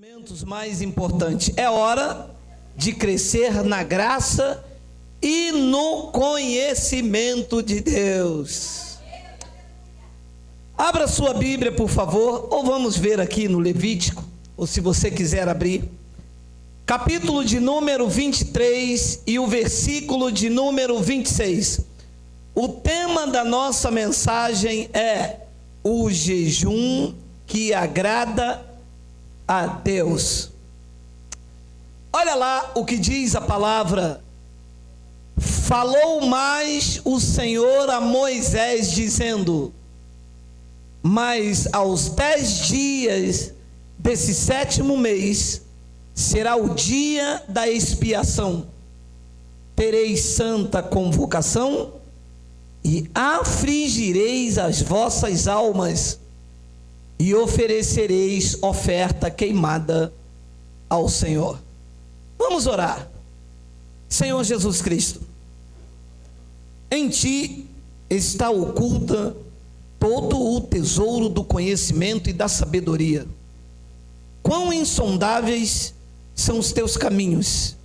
Momentos mais importantes. É hora de crescer na graça e no conhecimento de Deus. Abra sua Bíblia, por favor, ou vamos ver aqui no Levítico, ou se você quiser abrir, capítulo de número 23 e o versículo de número 26. O tema da nossa mensagem é o jejum que agrada a Deus. Olha lá o que diz a palavra. Falou mais o Senhor a Moisés, dizendo: mas aos 10 dias desse 7º mês será o dia da expiação. Tereis santa convocação e afligireis as vossas almas e oferecereis oferta queimada ao Senhor. Vamos orar. Senhor Jesus Cristo, em Ti está oculta todo o tesouro do conhecimento e da sabedoria. Quão insondáveis são os Teus caminhos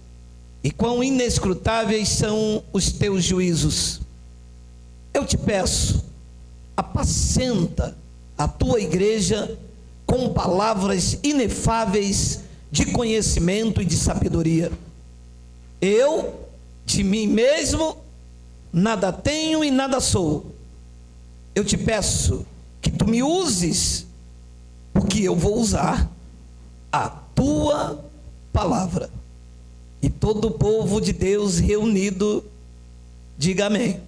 e quão inescrutáveis são os Teus juízos. Eu te peço, apacenta a Tua igreja com palavras inefáveis de conhecimento e de sabedoria. Eu, de mim mesmo, nada tenho e nada sou. Eu te peço que Tu me uses, porque eu vou usar a Tua palavra. E todo o povo de Deus reunido, diga amém.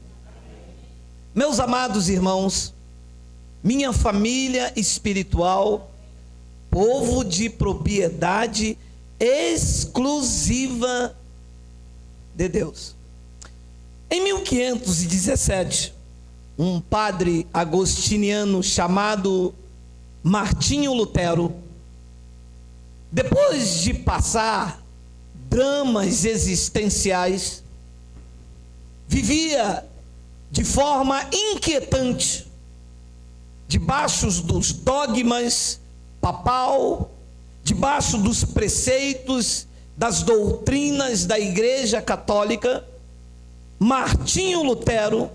Meus amados irmãos, minha família espiritual, povo de propriedade exclusiva de Deus. Em 1517, um padre agostiniano chamado Martinho Lutero, depois de passar dramas existenciais, vivia de forma inquietante debaixo dos dogmas papal, debaixo dos preceitos das doutrinas da Igreja Católica. Martinho Lutero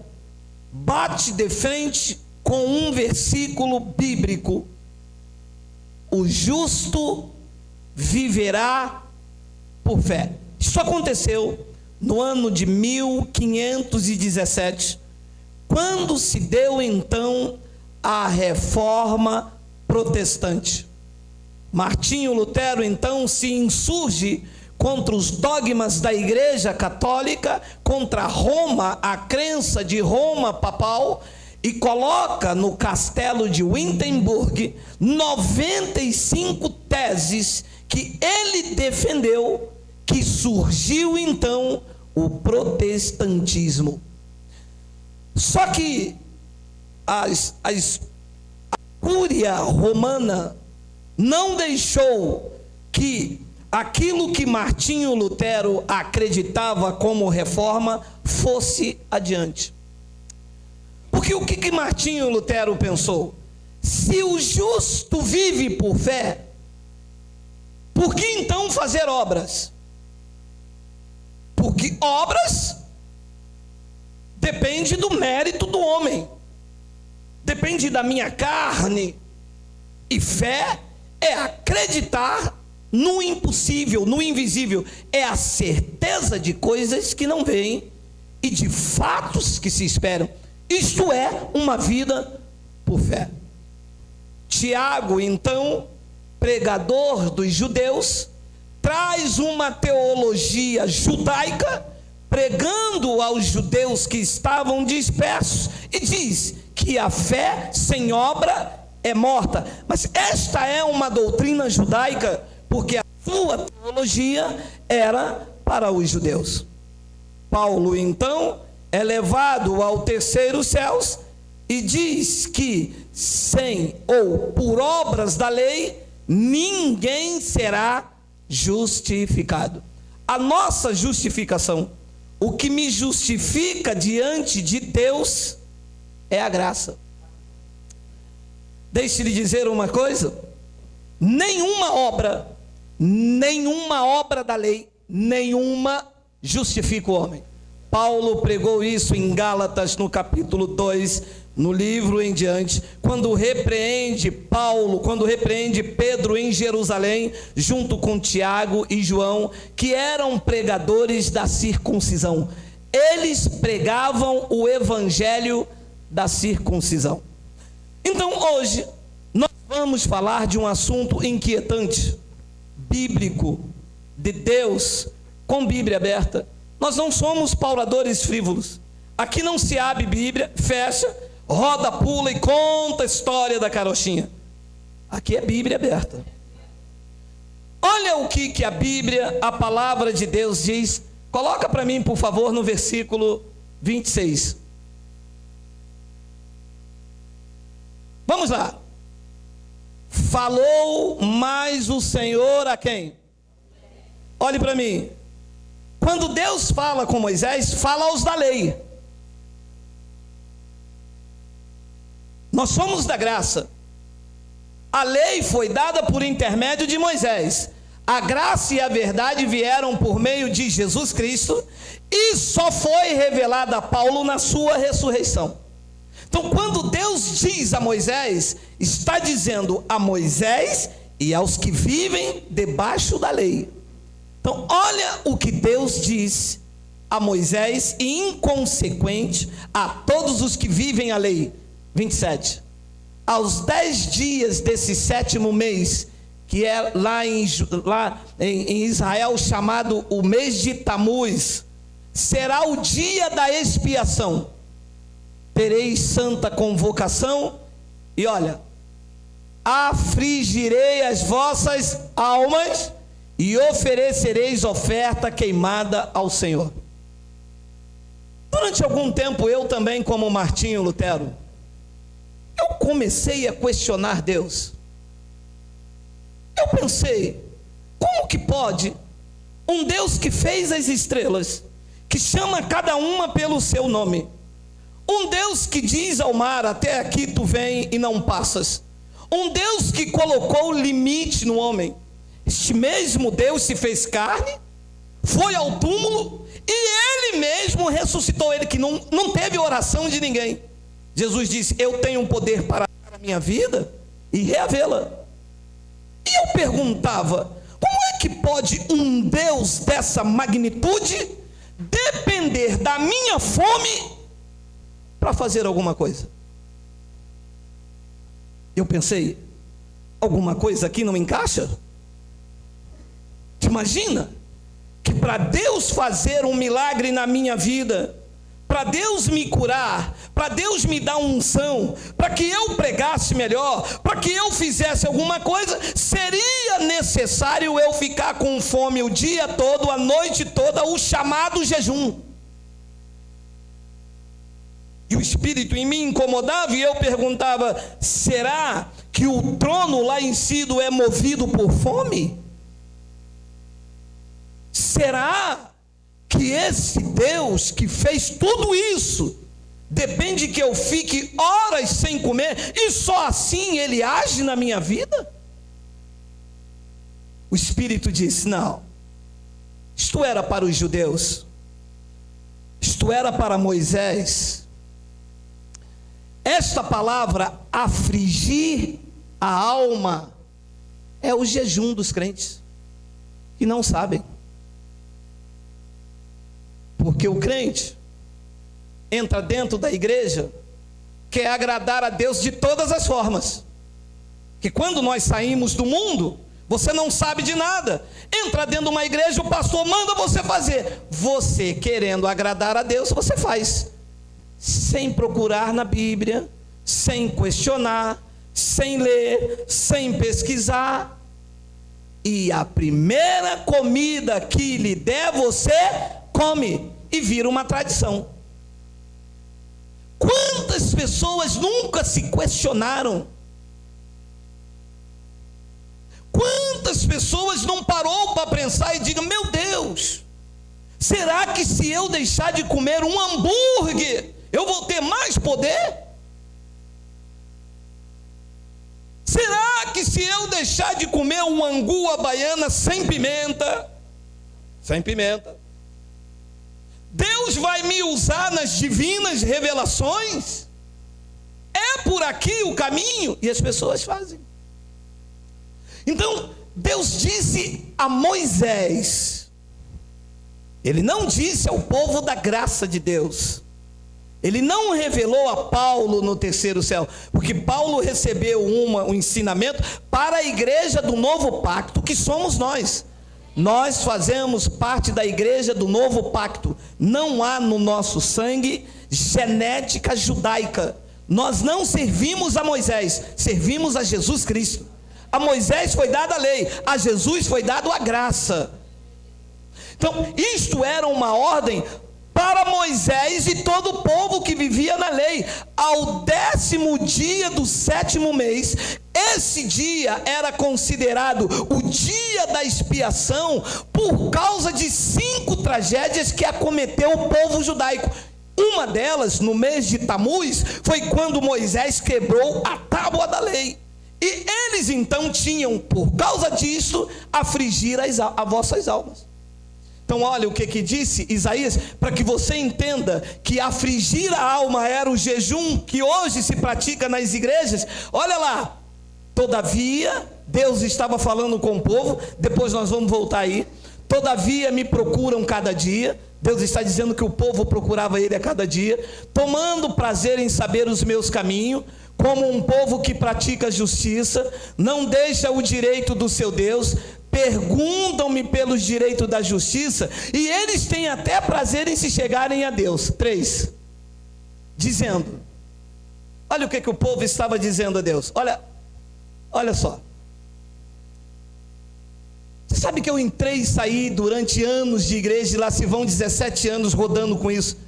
bate de frente com um versículo bíblico: o justo viverá por fé. Isso aconteceu no ano de 1517, quando se deu então a reforma protestante. Martinho Lutero então se insurge contra os dogmas da Igreja Católica, contra Roma, a crença de Roma papal, e coloca no castelo de Wittenberg 95 teses que ele defendeu, que surgiu então o protestantismo. Só que a Cúria Romana não deixou que aquilo que Martinho Lutero acreditava como reforma fosse adiante. Porque o que Martinho Lutero pensou? Se o justo vive por fé, por que então fazer obras? Porque obras depende do mérito do homem, depende da minha carne, e fé é acreditar no impossível, no invisível, é a certeza de coisas que não veem e de fatos que se esperam. Isto é uma vida por fé. Tiago, então, pregador dos judeus, traz uma teologia judaica, pregando aos judeus que estavam dispersos, e diz que a fé sem obra é morta. Mas esta é uma doutrina judaica, porque a sua teologia era para os judeus. Paulo então é levado ao terceiro céus e diz que sem ou por obras da lei ninguém será justificado. A nossa justificação, o que me justifica diante de Deus, é a graça. Deixe-lhe dizer uma coisa: nenhuma obra nenhuma obra da lei, nenhuma justifica o homem. Paulo pregou isso em Gálatas, no capítulo 2, no livro em diante, quando repreende Pedro em Jerusalém, junto com Tiago e João, que eram pregadores da circuncisão. Eles pregavam o evangelho da circuncisão. Então hoje nós vamos falar de um assunto inquietante, bíblico, de Deus, com Bíblia aberta. Nós não somos pauradores frívolos. Aqui não se abre Bíblia, fecha, roda, pula e conta a história da carochinha. Aqui é Bíblia aberta. Olha o que a Bíblia, a palavra de Deus diz. Coloca para mim, por favor, no versículo 26. Vamos lá. Falou mais o Senhor a quem? Olhe para mim. Quando Deus fala com Moisés, fala aos da lei. Nós somos da graça. A lei foi dada por intermédio de Moisés. A graça e a verdade vieram por meio de Jesus Cristo e só foi revelada a Paulo na sua ressurreição. Então, quando Deus diz a Moisés, está dizendo a Moisés e aos que vivem debaixo da lei. Então, olha o que Deus diz a Moisés e inconsequente a todos os que vivem a lei. 27. Aos 10 dias desse 7º mês, que é lá em Israel chamado o mês de Tamuz, será o dia da expiação. Tereis santa convocação e olha, afligirei as vossas almas e oferecereis oferta queimada ao Senhor. Durante algum tempo eu também, como Martinho Lutero, eu comecei a questionar Deus. Eu pensei, como que pode um Deus que fez as estrelas, que chama cada uma pelo seu nome, um Deus que diz ao mar, até aqui tu vem e não passas, um Deus que colocou limite no homem, este mesmo Deus se fez carne, foi ao túmulo e ele mesmo ressuscitou, ele que não teve oração de ninguém. Jesus disse, eu tenho um poder para dar a minha vida e reavê-la. E eu perguntava, como é que pode um Deus dessa magnitude depender da minha fome para fazer alguma coisa? Eu pensei, alguma coisa aqui não encaixa? Imagina que para Deus fazer um milagre na minha vida, para Deus me curar, para Deus me dar unção, para que eu pregasse melhor, para que eu fizesse alguma coisa, seria necessário eu ficar com fome o dia todo, a noite toda, o chamado jejum. E o Espírito em mim incomodava e eu perguntava, será que o trono lá em Sido é movido por fome? Será que esse Deus que fez tudo isso depende que eu fique horas sem comer e só assim ele age na minha vida? O Espírito disse, não, isto era para os judeus, isto era para Moisés. Esta palavra afligir a alma é o jejum dos crentes que não sabem. Porque o crente entra dentro da igreja, quer agradar a Deus de todas as formas. Que quando nós saímos do mundo, você não sabe de nada. Entra dentro de uma igreja, o pastor manda você fazer. Você querendo agradar a Deus, você faz. Sem procurar na Bíblia, sem questionar, sem ler, sem pesquisar. E a primeira comida que lhe der, você come e vira uma tradição. Quantas pessoas nunca se questionaram? Quantas pessoas não parou para pensar e digam, meu Deus, será que se eu deixar de comer um hambúrguer, eu vou ter mais poder? Se Será que se eu deixar de comer um angu à baiana sem pimenta, Deus vai me usar nas divinas revelações? É por aqui o caminho? E as pessoas fazem. Então, Deus disse a Moisés, Ele não disse ao povo da graça de Deus, Ele não revelou a Paulo no terceiro céu, porque Paulo recebeu um ensinamento para a igreja do novo pacto, que somos nós. Nós fazemos parte da igreja do novo pacto. Não há no nosso sangue genética judaica. Nós não servimos a Moisés, servimos a Jesus Cristo. A Moisés foi dada a lei, a Jesus foi dada a graça. Então, isto era uma ordem para Moisés e todo o povo que vivia na lei. Ao 10º dia do 7º mês, esse dia era considerado o dia da expiação, por causa de 5 tragédias que acometeu o povo judaico. Uma delas, no mês de Tamuz, foi quando Moisés quebrou a tábua da lei. E eles então tinham, por causa disso, afligir as vossas almas. Então olha o que disse Isaías, para que você entenda que afligir a alma era o jejum que hoje se pratica nas igrejas. Olha lá, todavia, Deus estava falando com o povo, depois nós vamos voltar aí. Todavia me procuram cada dia. Deus está dizendo que o povo procurava Ele a cada dia, tomando prazer em saber os meus caminhos, como um povo que pratica justiça, não deixa o direito do seu Deus, perguntam-me pelos direitos da justiça, e eles têm até prazer em se chegarem a Deus. 3, dizendo, olha o que o povo estava dizendo a Deus, olha só, você sabe que eu entrei e saí durante anos de igreja, e lá se vão 17 anos rodando com isso,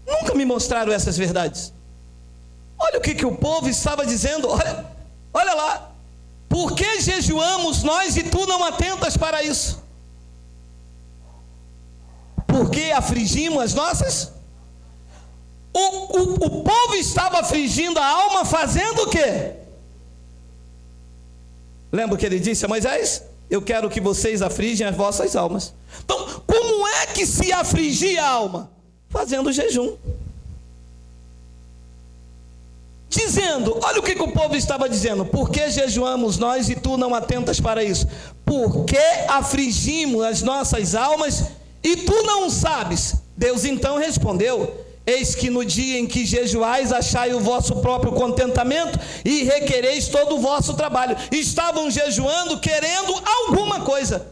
nunca me mostraram essas verdades. Olha o que o povo estava dizendo, olha lá, por que jejuamos nós e tu não atentas para isso? Porque afligimos as nossas? O povo estava afligindo a alma fazendo o quê? Lembra o que ele disse a Moisés? Eu quero que vocês afligem as vossas almas. Então, como é que se afligia a alma? Fazendo jejum. Dizendo, olha o que o povo estava dizendo, por que jejuamos nós e tu não atentas para isso? Porque afligimos as nossas almas e tu não sabes. Deus então respondeu, eis que no dia em que jejuais, achai o vosso próprio contentamento e requereis todo o vosso trabalho. Estavam jejuando querendo alguma coisa.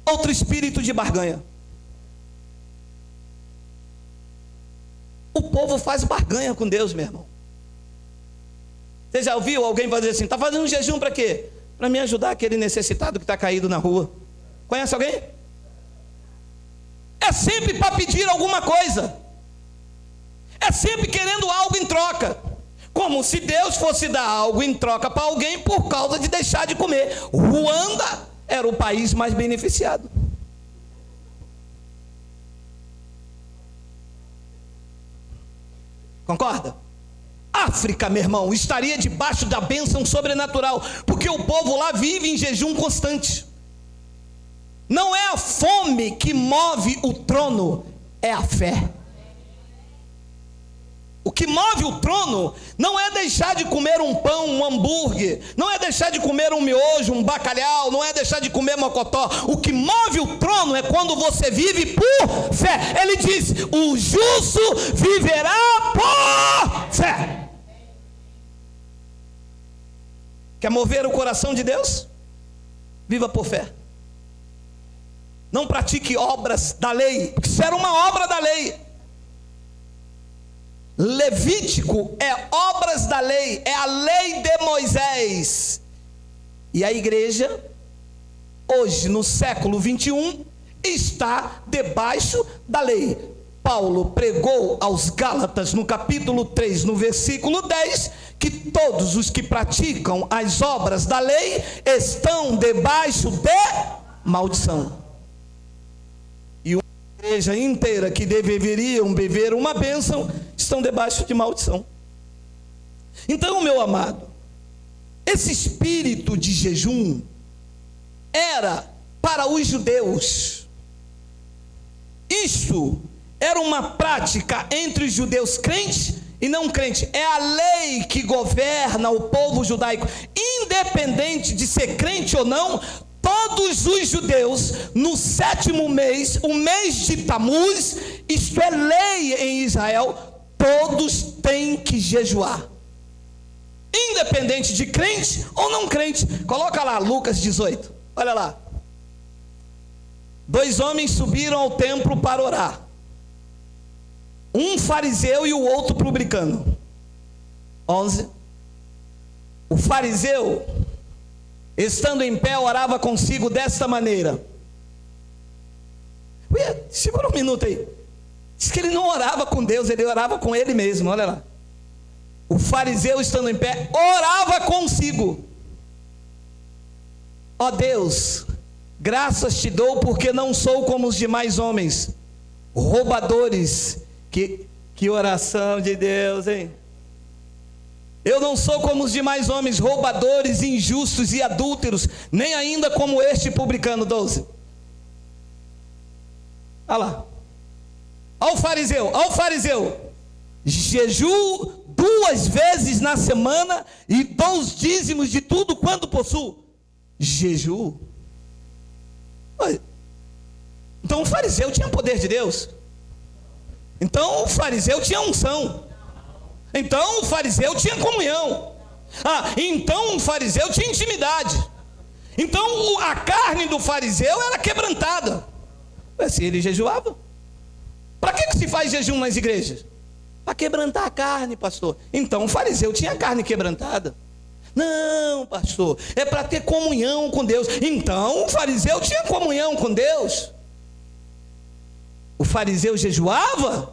Outro espírito de barganha. O povo faz barganha com Deus, meu irmão. Você já ouviu alguém fazer assim, está fazendo um jejum para quê? Para me ajudar aquele necessitado que está caído na rua. Conhece alguém? É sempre para pedir alguma coisa. É sempre querendo algo em troca. Como se Deus fosse dar algo em troca para alguém por causa de deixar de comer. Ruanda era o país mais beneficiado. Concorda? África, meu irmão, estaria debaixo da bênção sobrenatural, porque o povo lá vive em jejum constante. Não é a fome que move o trono, é a fé. O que move o trono não é deixar de comer um pão, um hambúrguer, não é deixar de comer um miojo, um bacalhau, não é deixar de comer mocotó. O que move o trono é quando você vive por fé. Ele diz, o justo viverá por fé. Quer mover o coração de Deus? Viva por fé. Não pratique obras da lei, porque isso era uma obra da lei. Levítico é obras da lei, é a lei de Moisés. E a igreja, hoje no século 21, está debaixo da lei. Paulo pregou aos Gálatas no capítulo 3, no versículo 10, que todos os que praticam as obras da lei estão debaixo de maldição. E uma igreja inteira que deveriam viver uma bênção, estão debaixo de maldição. Então, meu amado, esse espírito de jejum era para os judeus. Isto era uma prática entre os judeus crentes e não crentes. É a lei que governa o povo judaico, independente de ser crente ou não. Todos os judeus, no 7º mês, o mês de Tamuz, isto é lei em Israel, todos têm que jejuar, independente de crente ou não crente. Coloca lá Lucas 18, olha lá. 2 homens subiram ao templo para orar, um fariseu e o outro publicano. 11. O fariseu, estando em pé, orava consigo desta maneira. Segura um minuto aí. Diz que ele não orava com Deus, ele orava com ele mesmo, olha lá. O fariseu, estando em pé, orava consigo: ó Deus, graças te dou, porque não sou como os demais homens, roubadores. Que oração de Deus, hein? Eu não sou como os demais homens, roubadores, injustos e adúlteros, nem ainda como este publicano. 12. Olha lá. Ao fariseu, jejuo 2 vezes na semana e dou os dízimos de tudo quanto possuo. Jejuo. Então o fariseu tinha poder de Deus. Então o fariseu tinha unção. Então o fariseu tinha comunhão. Então o fariseu tinha intimidade. Então a carne do fariseu era quebrantada. Se ele jejuava. Para que se faz jejum nas igrejas? Para quebrantar a carne, pastor. Então o fariseu tinha a carne quebrantada. Não, pastor, é para ter comunhão com Deus. Então o fariseu tinha comunhão com Deus. O fariseu jejuava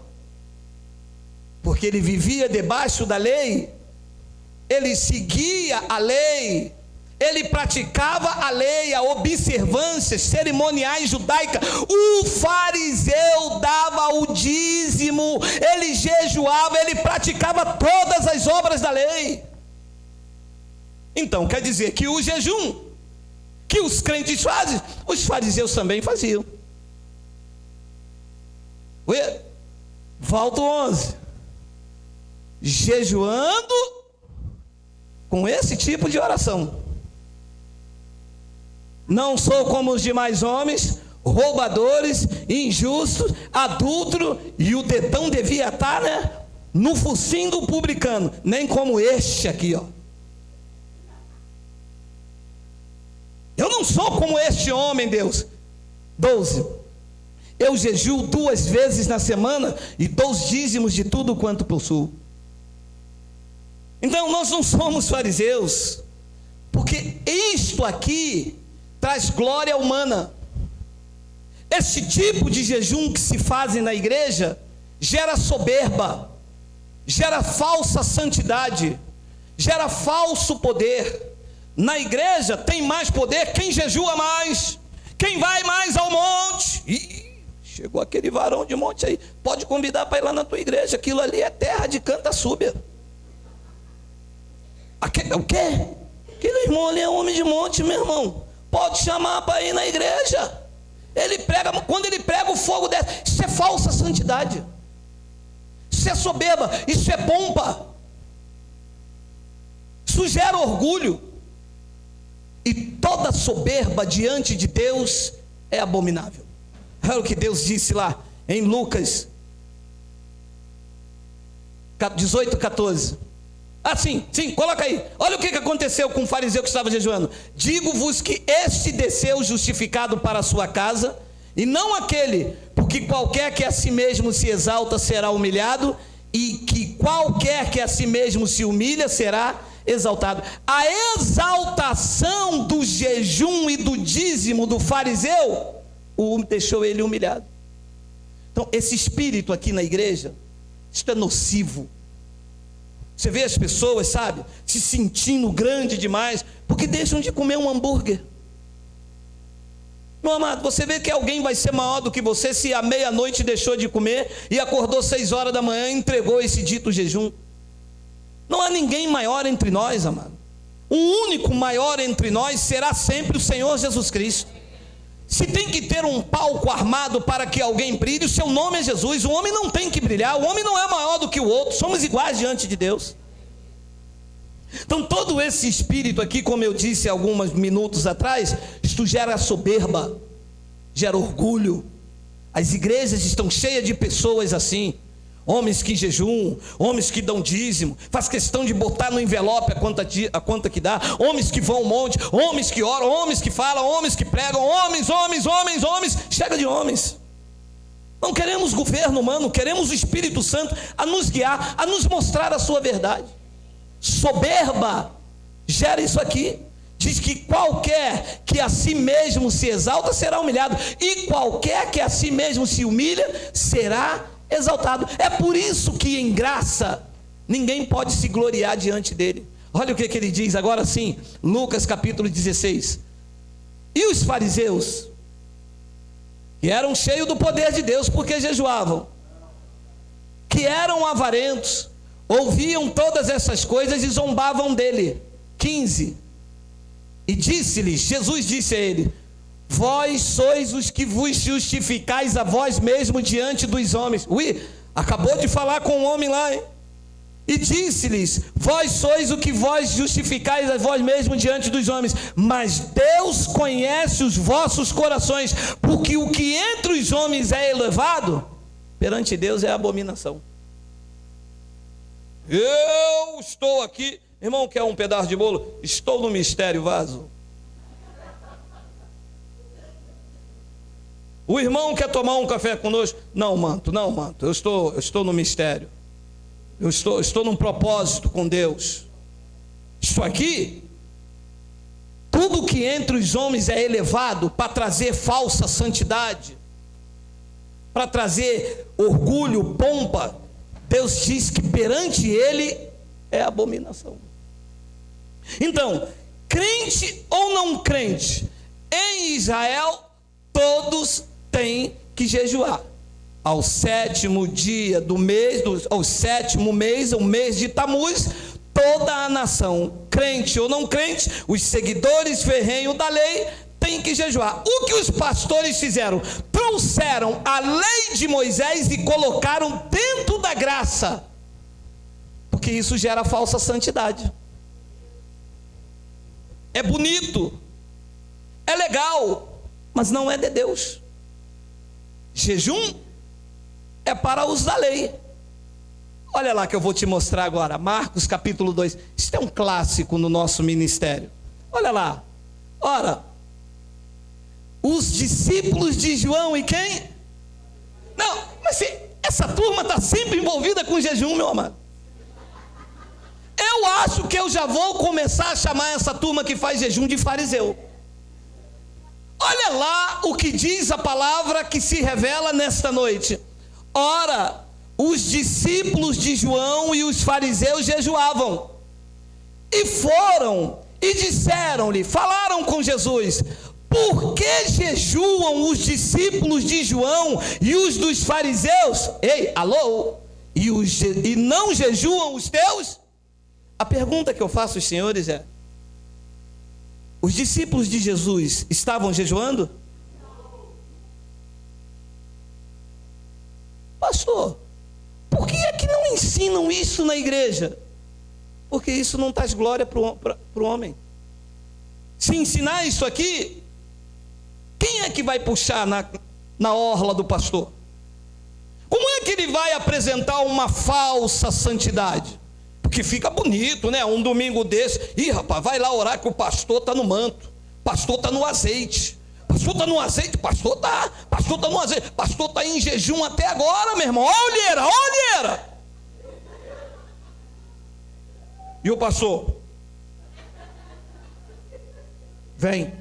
porque ele vivia debaixo da lei, ele seguia a lei, ele praticava a lei, a observâncias cerimoniais judaicas. O fariseu dava o dízimo, ele jejuava, ele praticava todas as obras da lei. Então quer dizer que o jejum que os crentes fazem, os fariseus também faziam. Volta 11. Jejuando com esse tipo de oração: não sou como os demais homens, roubadores, injustos, adúlteros. E o dedão devia estar, no focinho do publicano, nem como este aqui, ó. Eu não sou como este homem, Deus. 12. Eu jejuo 2 vezes na semana e dou os dízimos de tudo quanto possuo. Então nós não somos fariseus, porque isto aqui traz glória humana. Esse tipo de jejum que se fazem na igreja gera soberba, gera falsa santidade, gera falso poder. Na igreja tem mais poder quem jejua mais, quem vai mais ao monte. Chegou aquele varão de monte aí, pode convidar para ir lá na tua igreja, aquilo ali é terra de canta súbia. O quê? Aquele irmão ali é homem de monte, meu irmão, pode chamar para ir na igreja. Ele prega, quando ele prega, o fogo desce. Isso é falsa santidade, isso é soberba, isso é pompa, isso gera orgulho. E toda soberba diante de Deus é abominável. Olha o que Deus disse lá em Lucas 18:14. Sim, coloca aí. Olha o que aconteceu com o fariseu que estava jejuando. Digo-vos que este desceu justificado para a sua casa, e não aquele, porque qualquer que a si mesmo se exalta será humilhado, e que qualquer que a si mesmo se humilha será exaltado. A exaltação do jejum e do dízimo do fariseu deixou ele humilhado. Então esse espírito aqui na igreja, isso é nocivo. Você vê as pessoas, sabe, se sentindo grande demais, porque deixam de comer um hambúrguer. Meu amado, você vê que alguém vai ser maior do que você se à meia-noite deixou de comer e acordou 6 horas da manhã e entregou esse dito jejum. Não há ninguém maior entre nós, amado. o único maior entre nós será sempre o Senhor Jesus Cristo. Se tem que ter um palco armado para que alguém brilhe, o seu nome é Jesus. O homem não tem que brilhar, o homem não é maior do que o outro, somos iguais diante de Deus. Então todo esse espírito aqui, como eu disse alguns minutos atrás, isto gera soberba, gera orgulho. As igrejas estão cheias de pessoas assim, homens que jejuam, homens que dão dízimo, faz questão de botar no envelope a conta que dá, homens que vão ao monte, homens que oram, homens que falam, homens que pregam, homens, chega de homens. Não queremos governo humano, queremos o Espírito Santo a nos guiar, a nos mostrar a sua verdade. Soberba gera isso aqui. Diz que qualquer que a si mesmo se exalta será humilhado, e qualquer que a si mesmo se humilha será exaltado. É por isso que em graça ninguém pode se gloriar diante dele. Olha o que ele diz agora sim, Lucas capítulo 16. E os fariseus, que eram cheios do poder de Deus porque jejuavam, que eram avarentos, ouviam todas essas coisas e zombavam dele. 15. E disse-lhes, Jesus disse a ele: vós sois os que vos justificais a vós mesmo diante dos homens. Acabou de falar com um homem lá, hein? E disse-lhes: vós sois o que vós justificais a vós mesmo diante dos homens, mas Deus conhece os vossos corações, porque o que entre os homens é elevado, perante Deus é abominação. Eu estou aqui, irmão, quer um pedaço de bolo? Estou no mistério, vaso. O irmão quer tomar um café conosco? Não, manto, eu estou no mistério. Eu estou num propósito com Deus. Isso aqui, tudo que entre os homens é elevado para trazer falsa santidade, para trazer orgulho, pompa, Deus diz que perante ele é abominação. Então, crente ou não crente, em Israel todos têm que jejuar. Ao sétimo dia do mês, ao sétimo mês, o mês de Tamuz, toda a nação, crente ou não crente, os seguidores ferrenhos da lei, tem que jejuar. O que os pastores fizeram? Trouxeram a lei de Moisés e colocaram dentro da graça, porque isso gera falsa santidade. É bonito, é legal, mas não é de Deus. Jejum é para os da lei. Olha lá que eu vou te mostrar agora, Marcos capítulo 2, isso é um clássico no nosso ministério. Olha lá, ora, os discípulos de João e quem? Não, mas essa turma está sempre envolvida com jejum, meu amado. Eu acho que eu já vou começar a chamar essa turma que faz jejum de fariseu. Olha lá o que diz a palavra que se revela nesta noite. Ora, os discípulos de João e os fariseus jejuavam, e foram e disseram-lhe, falaram com Jesus: por que jejuam os discípulos de João e os dos fariseus? Ei, alô? E não jejuam os teus? A pergunta que eu faço aos senhores é: os discípulos de Jesus estavam jejuando? Pastor, por que é que não ensinam isso na igreja? Porque isso não traz glória para o homem. Se ensinar isso aqui, quem é que vai puxar na orla do pastor? Como é que ele vai apresentar uma falsa santidade? Porque fica bonito, né? Um domingo desse, rapaz, vai lá orar que o pastor está no manto, pastor está no azeite, pastor está no azeite, pastor está no azeite, pastor está em jejum até agora, meu irmão. Olha a olheira. E o pastor? Vem.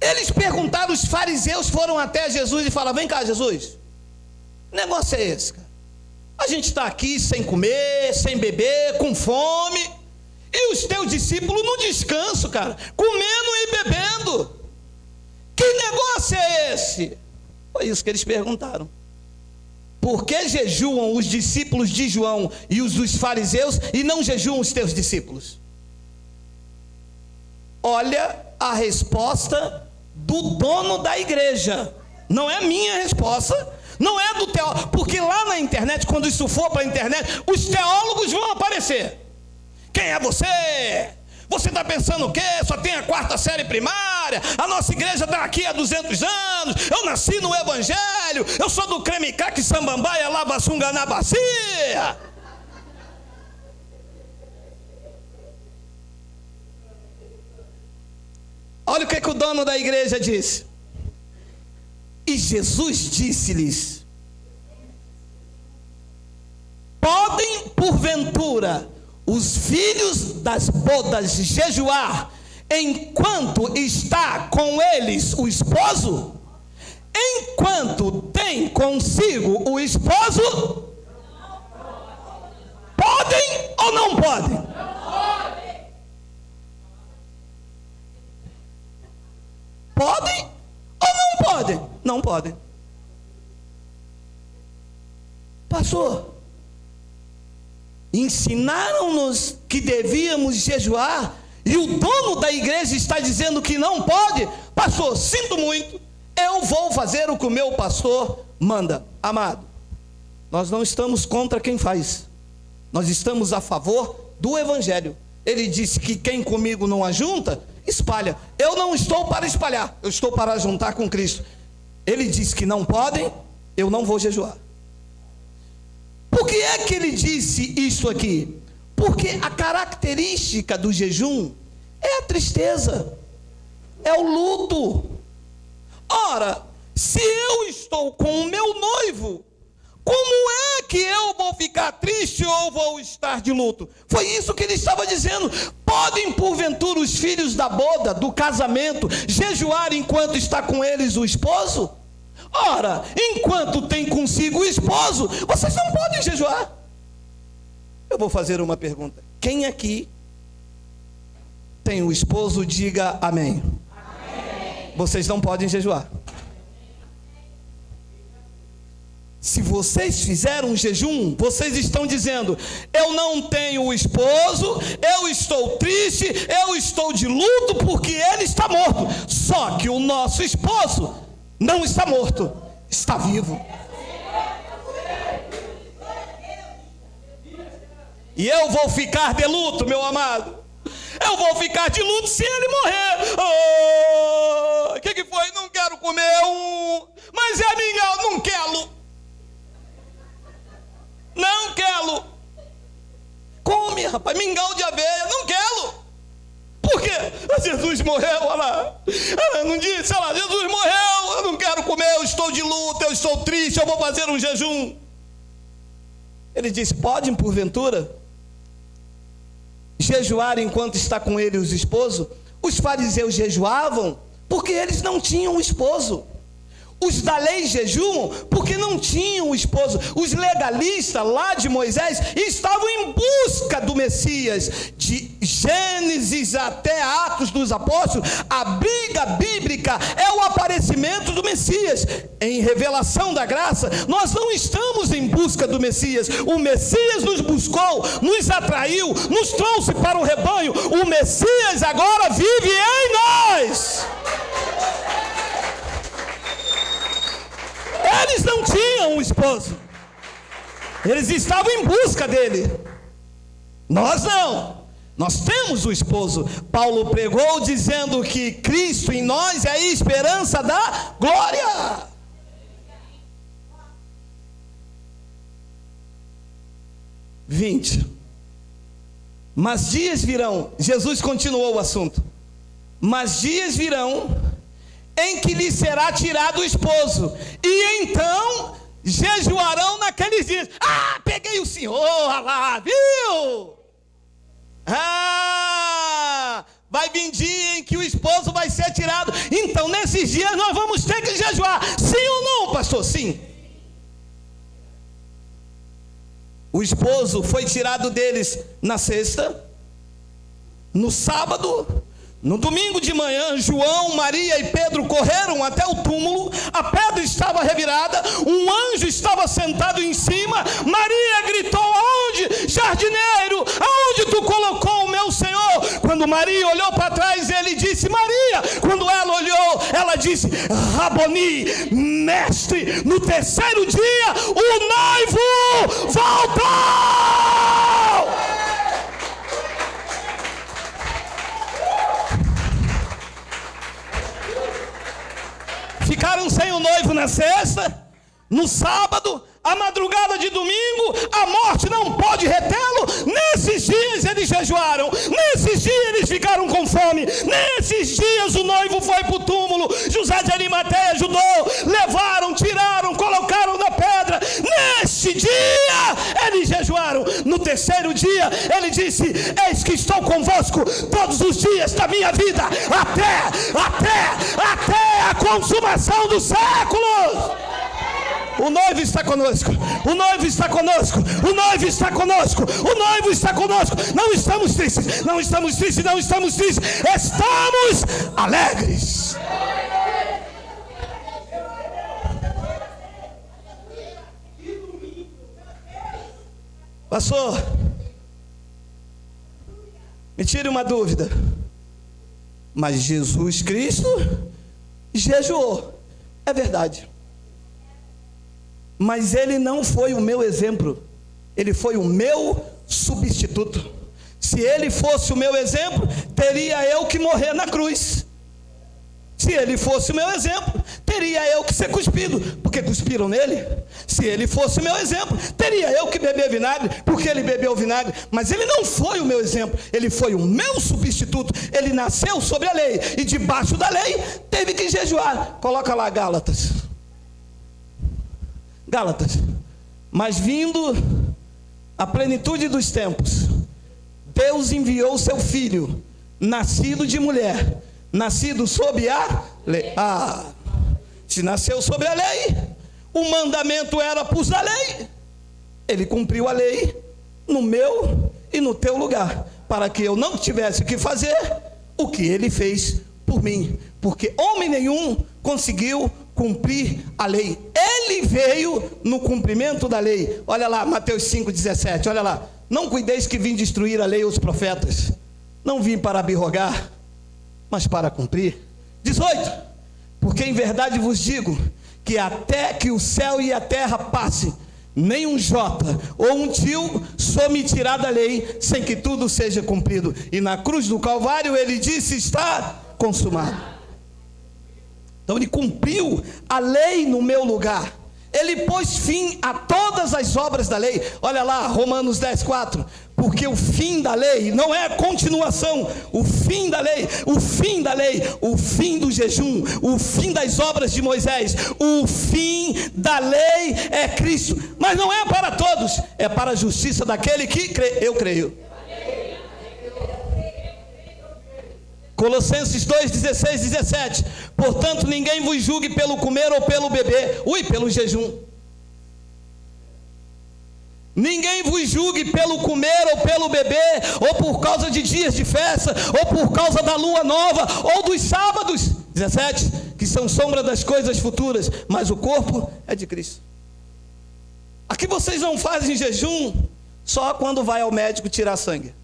Eles perguntaram, os fariseus foram até Jesus e falaram: vem cá, Jesus, que negócio é esse, cara? A gente está aqui sem comer, sem beber, com fome, e os teus discípulos no descanso, cara, comendo e bebendo. Que negócio é esse? Foi isso que eles perguntaram. Por que jejuam os discípulos de João e os dos fariseus e não jejuam os teus discípulos? Olha a resposta do dono da igreja. Não é minha resposta, não é do teólogo. Porque lá na internet, quando isso for para a internet, os teólogos vão aparecer. Quem é você? Você está pensando o quê? Só tem a 4ª série primária. A nossa igreja está aqui há 200 anos. Eu nasci no evangelho. Eu sou do creme caque sambambaia lava sunga na bacia. Olha o que o dono da igreja disse. E Jesus disse-lhes: podem porventura os filhos das bodas jejuar enquanto está com eles o esposo? Enquanto tem consigo o esposo? Podem ou não podem? Podem ou não podem? Não podem. Pastor, ensinaram-nos que devíamos jejuar e o dono da igreja está dizendo que não pode? Pastor, sinto muito, eu vou fazer o que o meu pastor manda. Amado, nós não estamos contra quem faz, nós estamos a favor do evangelho. Ele disse que quem comigo não ajunta, espalha. Eu não estou para espalhar, eu estou para juntar com Cristo. Ele disse que não podem, eu não vou jejuar. Por que é que ele disse isso aqui? Porque a característica do jejum é a tristeza, é o luto. Ora, se eu estou com o meu noivo, como é que eu vou ficar triste ou vou estar de luto? Foi isso que ele estava dizendo. Podem porventura os filhos da boda, do casamento, jejuar enquanto está com eles o esposo? Ora, enquanto tem consigo o esposo, vocês não podem jejuar. Eu vou fazer uma pergunta. Quem aqui tem o esposo, diga amém. Amém. Vocês não podem jejuar. Se vocês fizeram um jejum, vocês estão dizendo: eu não tenho o esposo, eu estou triste, eu estou de luto porque ele está morto. Só que o nosso esposo não está morto, está vivo. E eu vou ficar de luto, meu amado. Eu vou ficar de luto se ele morrer. O que foi? Não quero comer um. Mas é mingau, não quero. Não quero. Come, rapaz, mingau de aveia, não quero. Por quê? Jesus morreu, olha lá. Ela não disse, olha lá, Jesus morreu, eu não quero comer, eu estou de luto, eu estou triste, eu vou fazer um jejum. Ele disse: podem porventura jejuar enquanto está com ele os esposos? Os fariseus jejuavam porque eles não tinham esposo. Os da lei jejuam porque não tinham esposo. Os legalistas lá de Moisés estavam em busca do Messias. De Gênesis até Atos dos Apóstolos, a briga bíblica é o aparecimento do Messias. Em revelação da graça, nós não estamos em busca do Messias. O Messias nos buscou, nos atraiu, nos trouxe para o rebanho. O Messias agora vive em nós. Eles não tinham um esposo, eles estavam em busca dele. Nós não, nós temos o esposo. Paulo pregou dizendo que Cristo em nós é a esperança da glória. Mas dias virão, Jesus continuou o assunto. Mas dias virão em que lhe será tirado o esposo, e então jejuarão naqueles dias. Ah, peguei o senhor lá, viu? Ah, vai vir dia em que o esposo vai ser tirado. Então nesses dias nós vamos ter que jejuar. Sim ou não, pastor? Sim. O esposo foi tirado deles na sexta, no sábado, No domingo de manhã, João, Maria e Pedro correram até o túmulo. A pedra estava revirada, um anjo estava sentado em cima. Maria gritou: aonde, jardineiro, aonde tu colocou o meu Senhor? Quando Maria olhou para trás, ele disse: Maria. Quando ela olhou, ela disse: Raboni, mestre. No terceiro dia, o noivo voltou. Ficaram sem o noivo na sexta, no sábado, a madrugada de domingo. A morte não pode retê-lo. Nesses dias eles jejuaram, nesses dias eles ficaram com fome, nesses dias o noivo foi para o túmulo. José de Arimateia ajudou, levaram, tiraram, colocaram na pedra. Neste dia eles jejuaram. No terceiro dia ele disse: eis que estou convosco todos os dias da minha vida, até a consumação dos séculos. O noivo está conosco, o noivo está conosco, o noivo está conosco, o noivo está conosco. Não estamos tristes, não estamos tristes, não estamos tristes, estamos alegres. Pastor, me tire uma dúvida. Mas Jesus Cristo jejuou, é verdade. Mas ele não foi o meu exemplo, ele foi o meu substituto. Se ele fosse o meu exemplo, teria eu que morrer na cruz. Se ele fosse o meu exemplo, teria eu que ser cuspido, porque cuspiram nele. Se ele fosse o meu exemplo, teria eu que beber vinagre, porque ele bebeu vinagre. Mas ele não foi o meu exemplo, ele foi o meu substituto. Ele nasceu sobre a lei, e debaixo da lei teve que jejuar. Coloca lá Gálatas. Mas vindo a plenitude dos tempos, Deus enviou seu filho, nascido de mulher, nascido sob a lei. Se nasceu sobre a lei, o mandamento era pus da lei. Ele cumpriu a lei no meu e no teu lugar, para que eu não tivesse que fazer o que ele fez por mim, porque homem nenhum conseguiu cumprir a lei. Ele veio no cumprimento da lei. Olha lá, Mateus 5,17, olha lá. Não cuideis que vim destruir a lei e os profetas. Não vim para abrogar, mas para cumprir. 18. Porque em verdade vos digo, que até que o céu e a terra passe, nem um jota ou um tio se omitirá da lei, sem que tudo seja cumprido. E na cruz do Calvário ele disse: está consumado. Então ele cumpriu a lei no meu lugar. Ele pôs fim a todas as obras da lei. Olha lá, Romanos 10,4. Porque o fim da lei não é a continuação. O fim da lei, o fim da lei, o fim do jejum, o fim das obras de Moisés, o fim da lei é Cristo. Mas não é para todos, é para a justiça daquele que crê. Eu creio. Colossenses 2, 16, 17. Portanto, ninguém vos julgue pelo comer ou pelo beber, pelo jejum. Ninguém vos julgue pelo comer ou pelo beber, ou por causa de dias de festa, ou por causa da lua nova, ou dos sábados, 17, que são sombra das coisas futuras, mas o corpo é de Cristo. Aqui vocês não fazem jejum só quando vai ao médico tirar sangue.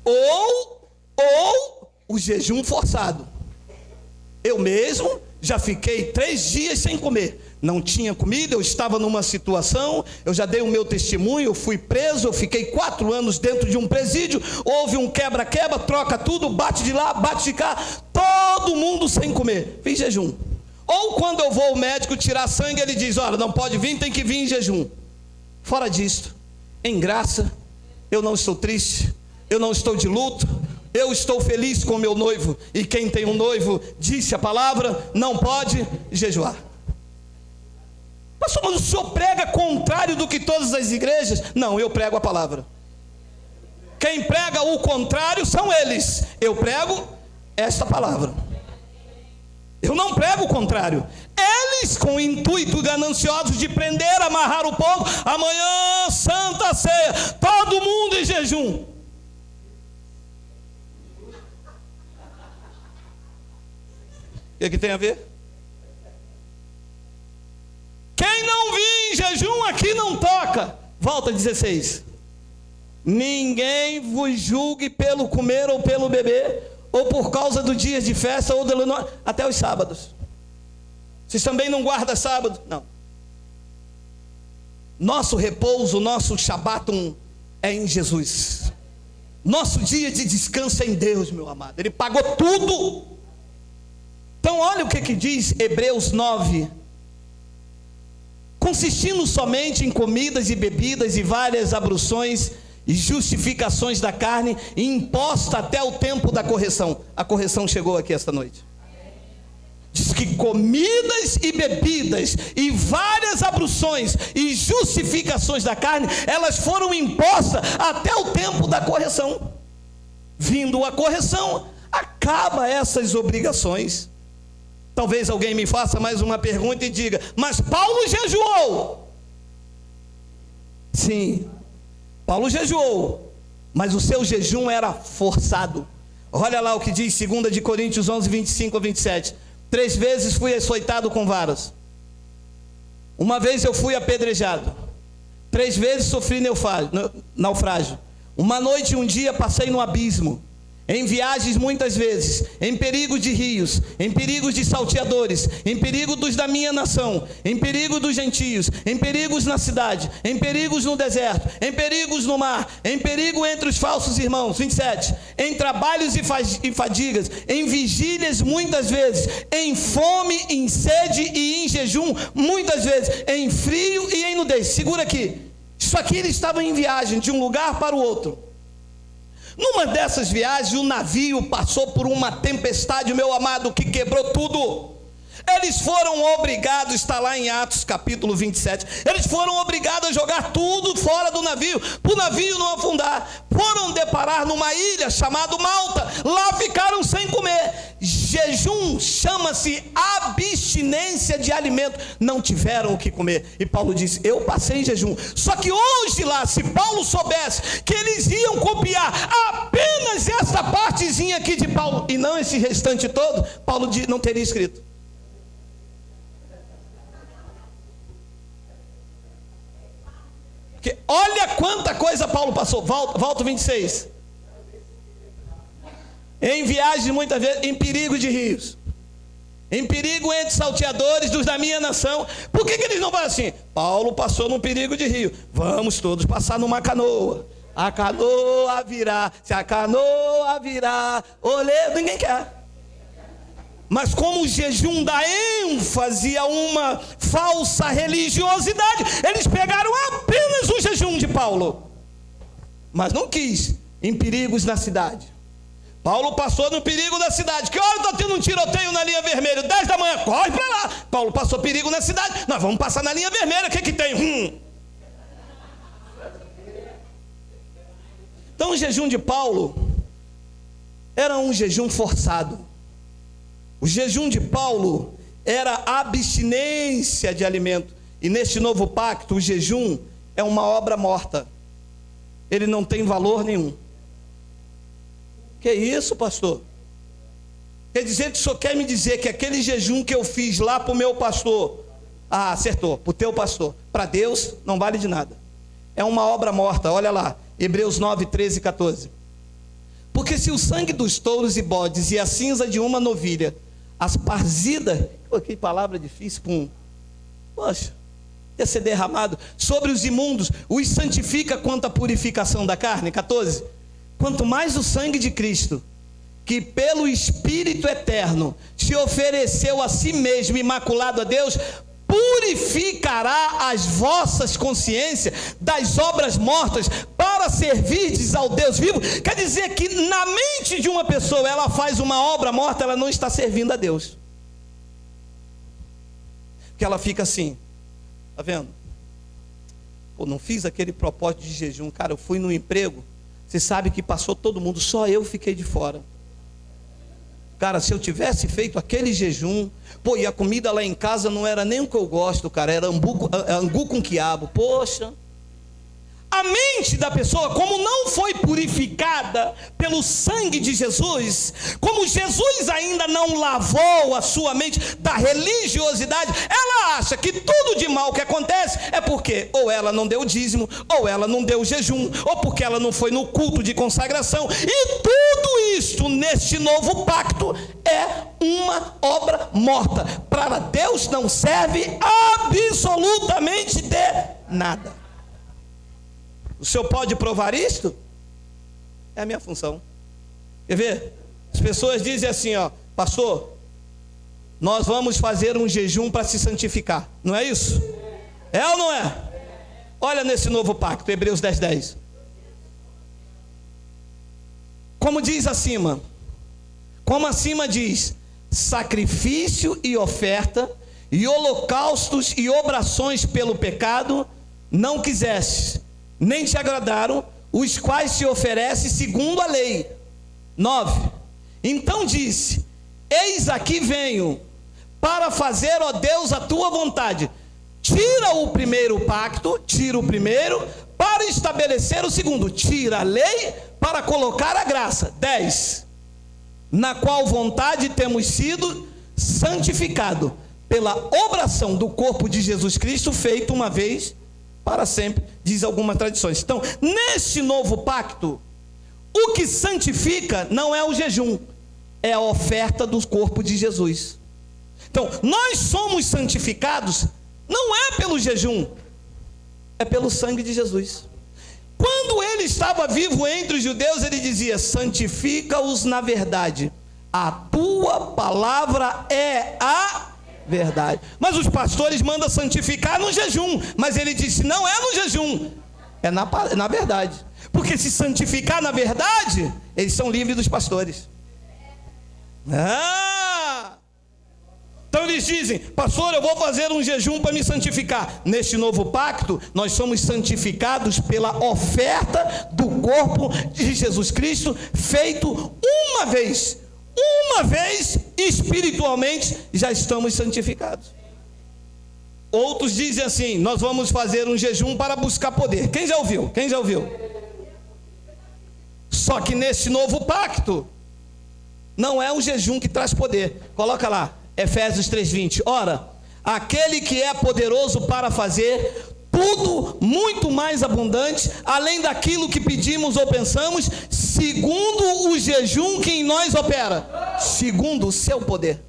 Ou o jejum forçado. Eu mesmo já fiquei 3 dias sem comer. Não tinha comida, eu estava numa situação, eu já dei o meu testemunho, eu fui preso, eu fiquei 4 anos dentro de um presídio, houve um quebra-quebra, troca tudo, bate de lá, bate de cá, todo mundo sem comer, fiz jejum. Ou quando eu vou ao médico tirar sangue, ele diz: olha, não pode vir, tem que vir em jejum. Fora disto, em graça, eu não estou triste, eu não estou de luto, eu estou feliz com o meu noivo. E quem tem um noivo, disse a palavra, não pode jejuar. Pastor, mas o senhor prega contrário do que todas as igrejas? Não, eu prego a palavra. Quem prega o contrário são eles. Eu prego esta palavra. Eu não prego o contrário. Eles, com o intuito ganancioso de prender, amarrar o povo, amanhã, Santa Ceia, todo mundo em jejum. O que tem a ver? Quem não vir em jejum aqui não toca. Volta 16. Ninguém vos julgue pelo comer ou pelo beber, ou por causa do dia de festa, ou até os sábados. Vocês também não guardam sábado? Não. Nosso repouso, nosso Shabatum é em Jesus. Nosso dia de descanso é em Deus, meu amado. Ele pagou tudo. Então olha o que diz Hebreus 9. Consistindo somente em comidas e bebidas e várias abluções e justificações da carne, imposta até o tempo da correção. A correção chegou aqui esta noite. Diz que comidas e bebidas e várias abluções e justificações da carne, elas foram impostas até o tempo da correção. Vindo a correção, acaba essas obrigações. Talvez alguém me faça mais uma pergunta e diga: mas Paulo jejuou? Sim, Paulo jejuou, mas o seu jejum era forçado. Olha lá o que diz 2 Coríntios 11, 25 a 27. 3 vezes fui açoitado com varas. Uma vez eu fui apedrejado. 3 vezes sofri naufrágio. Uma noite e um dia passei no abismo. Em viagens muitas vezes, em perigo de rios, em perigos de salteadores, em perigo dos da minha nação, em perigo dos gentios, em perigos na cidade, em perigos no deserto, em perigos no mar, em perigo entre os falsos irmãos. 27. Em trabalhos e fadigas, em vigílias muitas vezes, em fome, em sede e em jejum muitas vezes, em frio e em nudez. Segura aqui. Isso aqui ele estava em viagem de um lugar para o outro. Numa dessas viagens, o navio passou por uma tempestade, meu amado, que quebrou tudo. Eles foram obrigados, está lá em Atos capítulo 27, eles foram obrigados a jogar tudo fora do navio, para o navio não afundar. Foram deparar numa ilha chamada Malta, lá ficaram sem comer. Jejum chama-se abstinência de alimento, não tiveram o que comer. E Paulo disse: eu passei em jejum. Só que hoje lá, se Paulo soubesse que eles iam copiar apenas essa partezinha aqui de Paulo, e não esse restante todo, Paulo não teria escrito. Porque olha quanta coisa Paulo passou. Volta 26. Em viagem muitas vezes, em perigo de rios, em perigo entre salteadores dos da minha nação. Por que eles não falam assim? Paulo passou num perigo de rio, vamos todos passar numa canoa. A canoa virá, se a canoa virar, olê, ninguém quer. Mas como o jejum dá ênfase a uma falsa religiosidade, eles pegaram apenas o jejum de Paulo, mas não quis em perigos na cidade. Paulo passou no perigo da cidade. Que hora está tendo um tiroteio na linha vermelha? 10 da manhã, corre para lá. Paulo passou perigo na cidade, nós vamos passar na linha vermelha, o que tem? Então o jejum de Paulo era um jejum forçado. O jejum de Paulo era abstinência de alimento. E neste novo pacto, o jejum é uma obra morta. Ele não tem valor nenhum. Que isso, pastor? Quer dizer que o senhor quer me dizer que aquele jejum que eu fiz lá para o meu pastor, acertou, para o teu pastor, para Deus não vale de nada. É uma obra morta. Olha lá, Hebreus 9, 13 e 14. Porque se o sangue dos touros e bodes e a cinza de uma novilha, as parzidas, que palavra difícil, poxa, ia ser derramado sobre os imundos, os santifica quanto à purificação da carne. 14. Quanto mais o sangue de Cristo, que pelo Espírito eterno se ofereceu a si mesmo imaculado a Deus, purificará as vossas consciências das obras mortas para servirdes ao Deus vivo. Quer dizer que na mente de uma pessoa, ela faz uma obra morta, ela não está servindo a Deus. Porque ela fica assim, tá vendo? Pô, não fiz aquele propósito de jejum, cara, eu fui no emprego, você sabe que passou todo mundo, só eu fiquei de fora. Cara, se eu tivesse feito aquele jejum, pô, e a comida lá em casa não era nem o que eu gosto, cara, era angu com quiabo, poxa. A a mente da pessoa, como não foi purificada pelo sangue de Jesus, como Jesus ainda não lavou a sua mente da religiosidade, ela acha que tudo de mal que acontece é porque ou ela não deu dízimo, ou ela não deu jejum, ou porque ela não foi no culto de consagração. E tudo isto neste novo pacto é uma obra morta. Para Deus não serve absolutamente de nada. O senhor pode provar isto? É a minha função. Quer ver? As pessoas dizem assim, ó, pastor, nós vamos fazer um jejum para se santificar. Não é isso? É ou não é? Olha nesse novo pacto, Hebreus 10:10. Como diz acima, como acima diz, sacrifício e oferta, e holocaustos e obrações pelo pecado, não quisestes, nem te agradaram, os quais se oferece segundo a lei. 9. Então disse, eis aqui venho, para fazer, ó Deus, a tua vontade. Tira o primeiro pacto, tira o primeiro, para estabelecer o segundo. Tira a lei, para colocar a graça. 10. Na qual vontade temos sido santificados, pela obração do corpo de Jesus Cristo, feito uma vez para sempre, diz algumas tradições. Então, neste novo pacto, o que santifica não é o jejum, é a oferta do corpo de Jesus. Então, nós somos santificados, não é pelo jejum, é pelo sangue de Jesus. Quando ele estava vivo entre os judeus, ele dizia, santifica-os na verdade, a tua palavra é a verdade. Mas os pastores mandam santificar no jejum, mas ele disse, não é no jejum, é na verdade. Porque se santificar na verdade, eles são livres dos pastores. Então eles dizem, pastor, eu vou fazer um jejum para me santificar. Neste novo pacto, nós somos santificados pela oferta do corpo de Jesus Cristo, feito uma vez, espiritualmente, já estamos santificados. Outros dizem assim, nós vamos fazer um jejum para buscar poder. Quem já ouviu? Só que nesse novo pacto, não é o jejum que traz poder. Coloca lá, Efésios 3:20. Ora, aquele que é poderoso para fazer tudo muito mais abundante, além daquilo que pedimos ou pensamos, segundo o jejum que em nós opera, segundo o seu poder.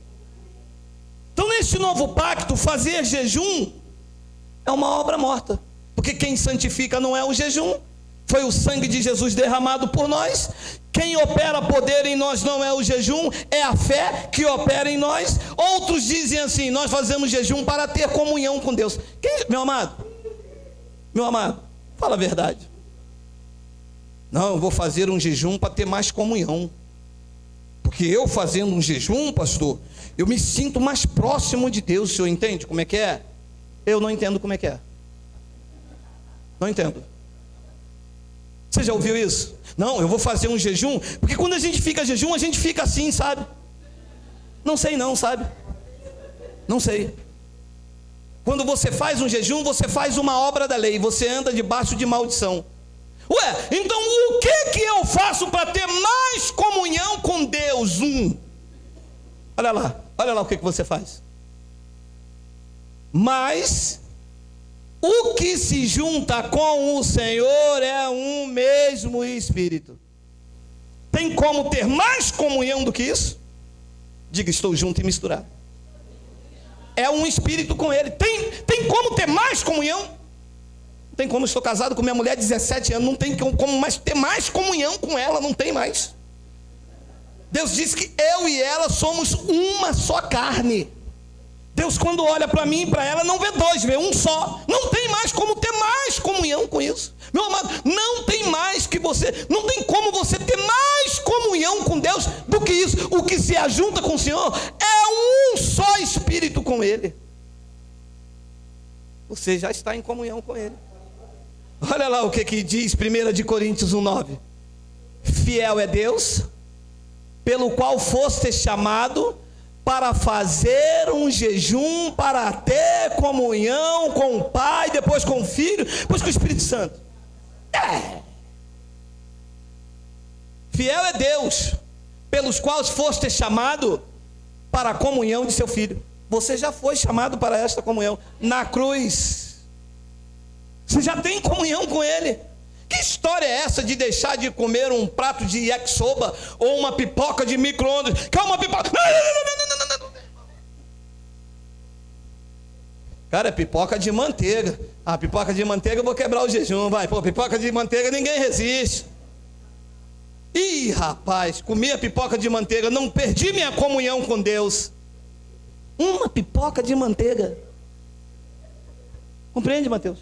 Então, neste novo pacto, fazer jejum é uma obra morta, porque quem santifica não é o jejum, foi o sangue de Jesus derramado por nós. Quem opera poder em nós não é o jejum, é a fé que opera em nós. Outros dizem assim, nós fazemos jejum para ter comunhão com Deus. Meu amado, fala a verdade. Não, eu vou fazer um jejum para ter mais comunhão, porque eu fazendo um jejum, pastor, eu me sinto mais próximo de Deus. O senhor entende como é que é? Eu não entendo como é que é. Não entendo. Você já ouviu isso? Não, eu vou fazer um jejum, porque quando a gente fica jejum, a gente fica assim, sabe? Não sei não, sabe? Não sei. Quando você faz um jejum, você faz uma obra da lei, você anda debaixo de maldição. Ué, então o que eu faço para ter mais comunhão com Deus? Olha lá o que você faz. Mas o que se junta com o Senhor é um mesmo Espírito. Tem como ter mais comunhão do que isso? Diga, estou junto e misturado. É um Espírito com Ele. Tem como ter mais comunhão? Não tem como, estou casado com minha mulher há 17 anos, não tem como mais ter mais comunhão com ela, não tem mais. Deus disse que eu e ela somos uma só carne. Deus, quando olha para mim e para ela, não vê dois, vê um só. Não tem mais como ter mais comunhão com isso. Meu amado, não tem como você ter mais comunhão com Deus do que isso. O que se ajunta com o Senhor é um só Espírito com Ele. Você já está em comunhão com Ele. Olha lá o que diz 1 Coríntios 1:9. Fiel é Deus, pelo qual foste chamado para fazer um jejum, para ter comunhão com o Pai, depois com o Filho, depois com o Espírito Santo. Fiel é Deus, pelos quais foste chamado para a comunhão de seu Filho. Você já foi chamado para esta comunhão na cruz. Você já tem comunhão com Ele. Que história é essa de deixar de comer um prato de yakisoba ou uma pipoca de micro-ondas? Quer uma pipoca? Não. Cara, é pipoca de manteiga. Ah, pipoca de manteiga eu vou quebrar o jejum, vai. Pô, pipoca de manteiga ninguém resiste. Ih, rapaz, comi a pipoca de manteiga, não perdi minha comunhão com Deus. Uma pipoca de manteiga. Compreende, Mateus?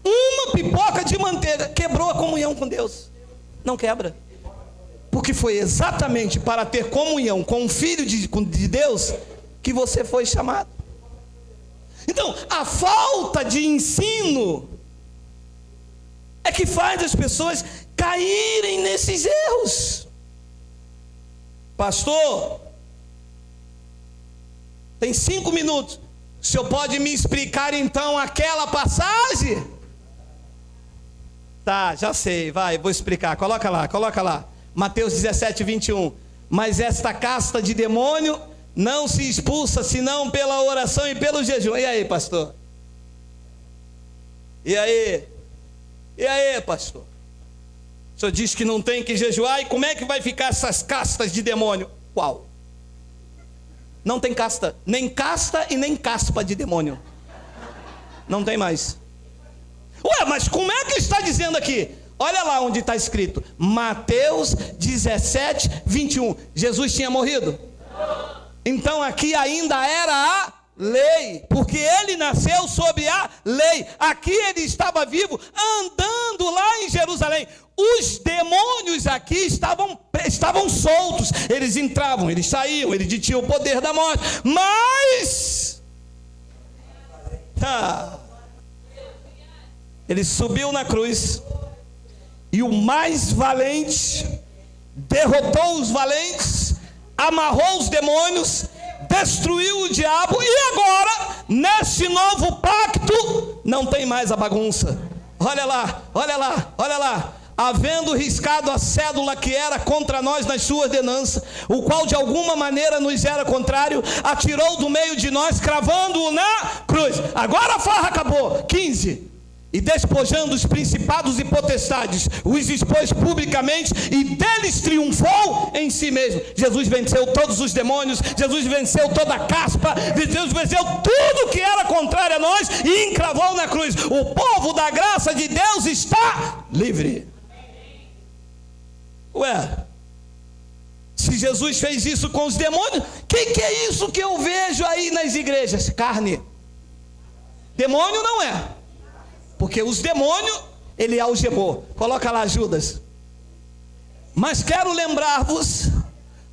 Uma pipoca de manteiga quebrou a comunhão com Deus. Não quebra. Porque foi exatamente para ter comunhão com o Filho de Deus que você foi chamado. Então, a falta de ensino é que faz as pessoas caírem nesses erros. Pastor, tem 5 minutos. O senhor pode me explicar então aquela passagem? Tá, já sei, vai, vou explicar. Coloca lá. Mateus 17, 21. Mas esta casta de demônio não se expulsa senão pela oração e pelo jejum. E aí, pastor? E aí, pastor? O senhor diz que não tem que jejuar, e como é que vai ficar essas castas de demônio? Qual? Não tem casta, nem casta e nem caspa de demônio. Não tem mais. Ué, mas como é que está dizendo aqui? Olha lá onde está escrito, Mateus 17, 21. Jesus tinha morrido? Então aqui ainda era a lei, porque ele nasceu sob a lei. Aqui ele estava vivo, andando lá em Jerusalém. Os demônios aqui estavam soltos. Eles entravam, eles saíam, eles tinham o poder da morte. Mas ele subiu na cruz, e o mais valente derrotou os valentes, amarrou os demônios, destruiu o diabo, e agora, nesse novo pacto, não tem mais a bagunça. Olha lá. Havendo riscado a cédula que era contra nós nas suas ordenanças, o qual de alguma maneira nos era contrário, atirou do meio de nós, cravando-o na cruz. Agora a farra acabou. 15. E despojando os principados e potestades, os expôs publicamente, e deles triunfou em si mesmo. Jesus venceu todos os demônios, Jesus venceu toda a caspa, Jesus venceu tudo que era contrário a nós e encravou na cruz. O povo da graça de Deus está livre. Ué, se Jesus fez isso com os demônios, que é isso que eu vejo aí nas igrejas? Carne. Demônio não é. Porque os demônios, ele algemou. Coloca lá, Judas. Mas quero lembrar-vos,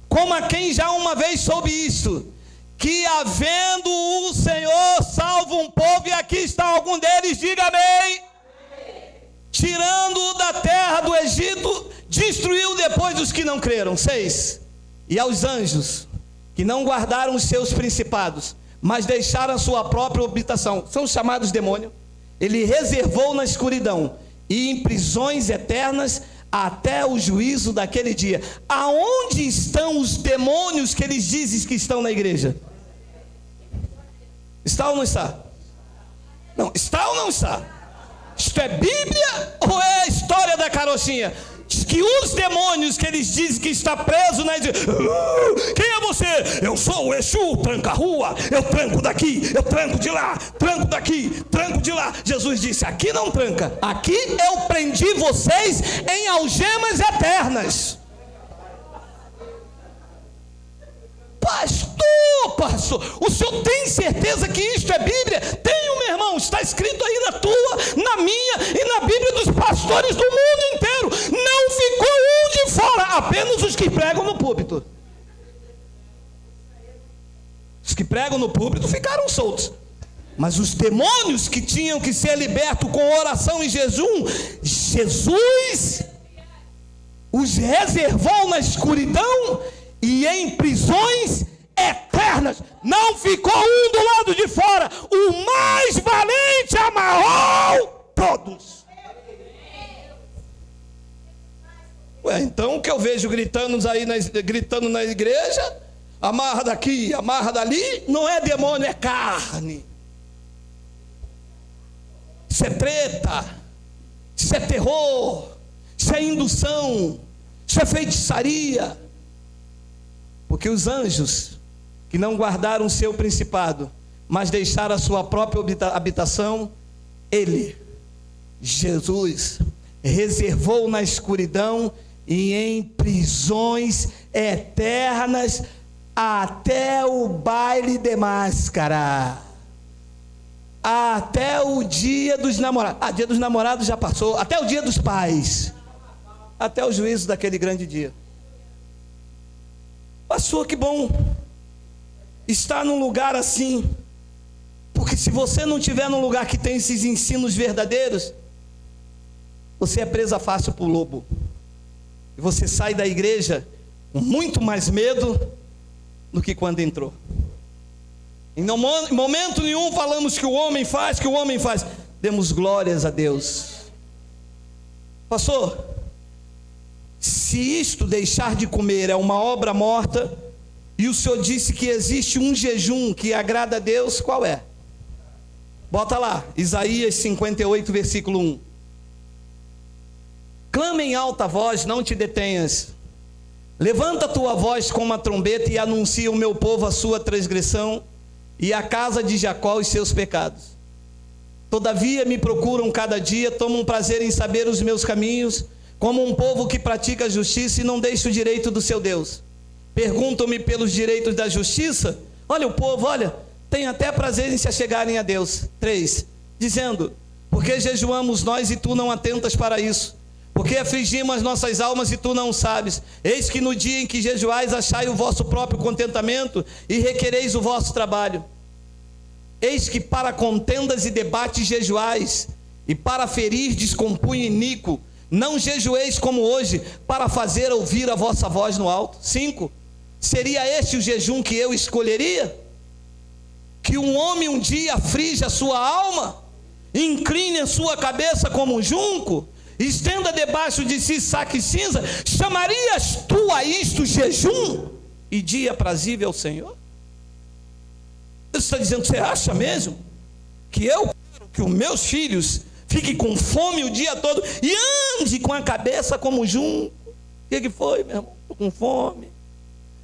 como a quem já uma vez soube isto, que havendo o Senhor salvo um povo, e aqui está algum deles, diga amém. Tirando-o da terra do Egito, destruiu depois os que não creram. 6. E aos anjos, que não guardaram os seus principados, mas deixaram a sua própria habitação, são chamados demônios. Ele reservou na escuridão e em prisões eternas até o juízo daquele dia. Aonde estão os demônios que eles dizem que estão na igreja? Está ou não está? Não, está ou não está? Isto é Bíblia ou é a história da carochinha? Diz que os demônios que eles dizem que está preso na igreja. Quem é você? Eu sou o Exu, tranca-rua. Eu tranco daqui, eu tranco de lá, tranco daqui, tranco de lá. Jesus disse, aqui não tranca, aqui eu prendi vocês em algemas eternas. Pastor, o senhor tem certeza que isto é Bíblia? Tenho, meu irmão, está escrito aí na tua, na minha e na Bíblia dos pastores do mundo inteiro. Não ficou um de fora, apenas os que pregam no púlpito. Os que pregam no púlpito ficaram soltos. Mas os demônios que tinham que ser libertos com oração e jejum, Jesus os reservou na escuridão e em prisões eternas. Não ficou um do lado de fora. O mais valente amarrou todos. Ué, então o que eu vejo gritando na igreja, amarra daqui, amarra dali, não é demônio, é carne. Isso é treta, isso é terror, isso é indução, isso é feitiçaria. Porque os anjos que não guardaram o seu principado, mas deixaram a sua própria habitação, ele, Jesus, reservou na escuridão e em prisões eternas até o baile de máscara, até o dia dos namorados. Dia dos namorados já passou, até o dia dos pais, até o juízo daquele grande dia. Pastor, que bom estar num lugar assim, porque se você não estiver num lugar que tem esses ensinos verdadeiros, você é presa fácil para o lobo, e você sai da igreja com muito mais medo do que quando entrou. Em momento nenhum falamos que o homem faz, demos glórias a Deus. Pastor, se isto deixar de comer é uma obra morta, e o Senhor disse que existe um jejum que agrada a Deus, qual é? Bota lá, Isaías 58, versículo 1. Clama em alta voz, não te detenhas. Levanta a tua voz com uma trombeta e anuncia ao meu povo a sua transgressão e a casa de Jacó os seus pecados. Todavia me procuram cada dia, tomam prazer em saber os meus caminhos, como um povo que pratica a justiça e não deixa o direito do seu Deus. Perguntam-me pelos direitos da justiça. Olha o povo, olha, tem até prazer em se achegarem a Deus. 3, dizendo, porque jejuamos nós e tu não atentas para isso? Porque afligimos as nossas almas e tu não sabes? Eis que no dia em que jejuais achai o vosso próprio contentamento e requereis o vosso trabalho. Eis que para contendas e debates jejuais, e para ferir descompunho iníquo. Não jejueis como hoje, para fazer ouvir a vossa voz no alto. 5, seria este o jejum que eu escolheria? Que um homem um dia aflige a sua alma, incline a sua cabeça como um junco, estenda debaixo de si saco e cinza. Chamarias tu a isto jejum e dia aprazível ao Senhor? Deus está dizendo, você acha mesmo que eu quero que os meus filhos fiquem com fome o dia todo e ande com a cabeça como junco? O que foi, meu irmão? Estou com fome.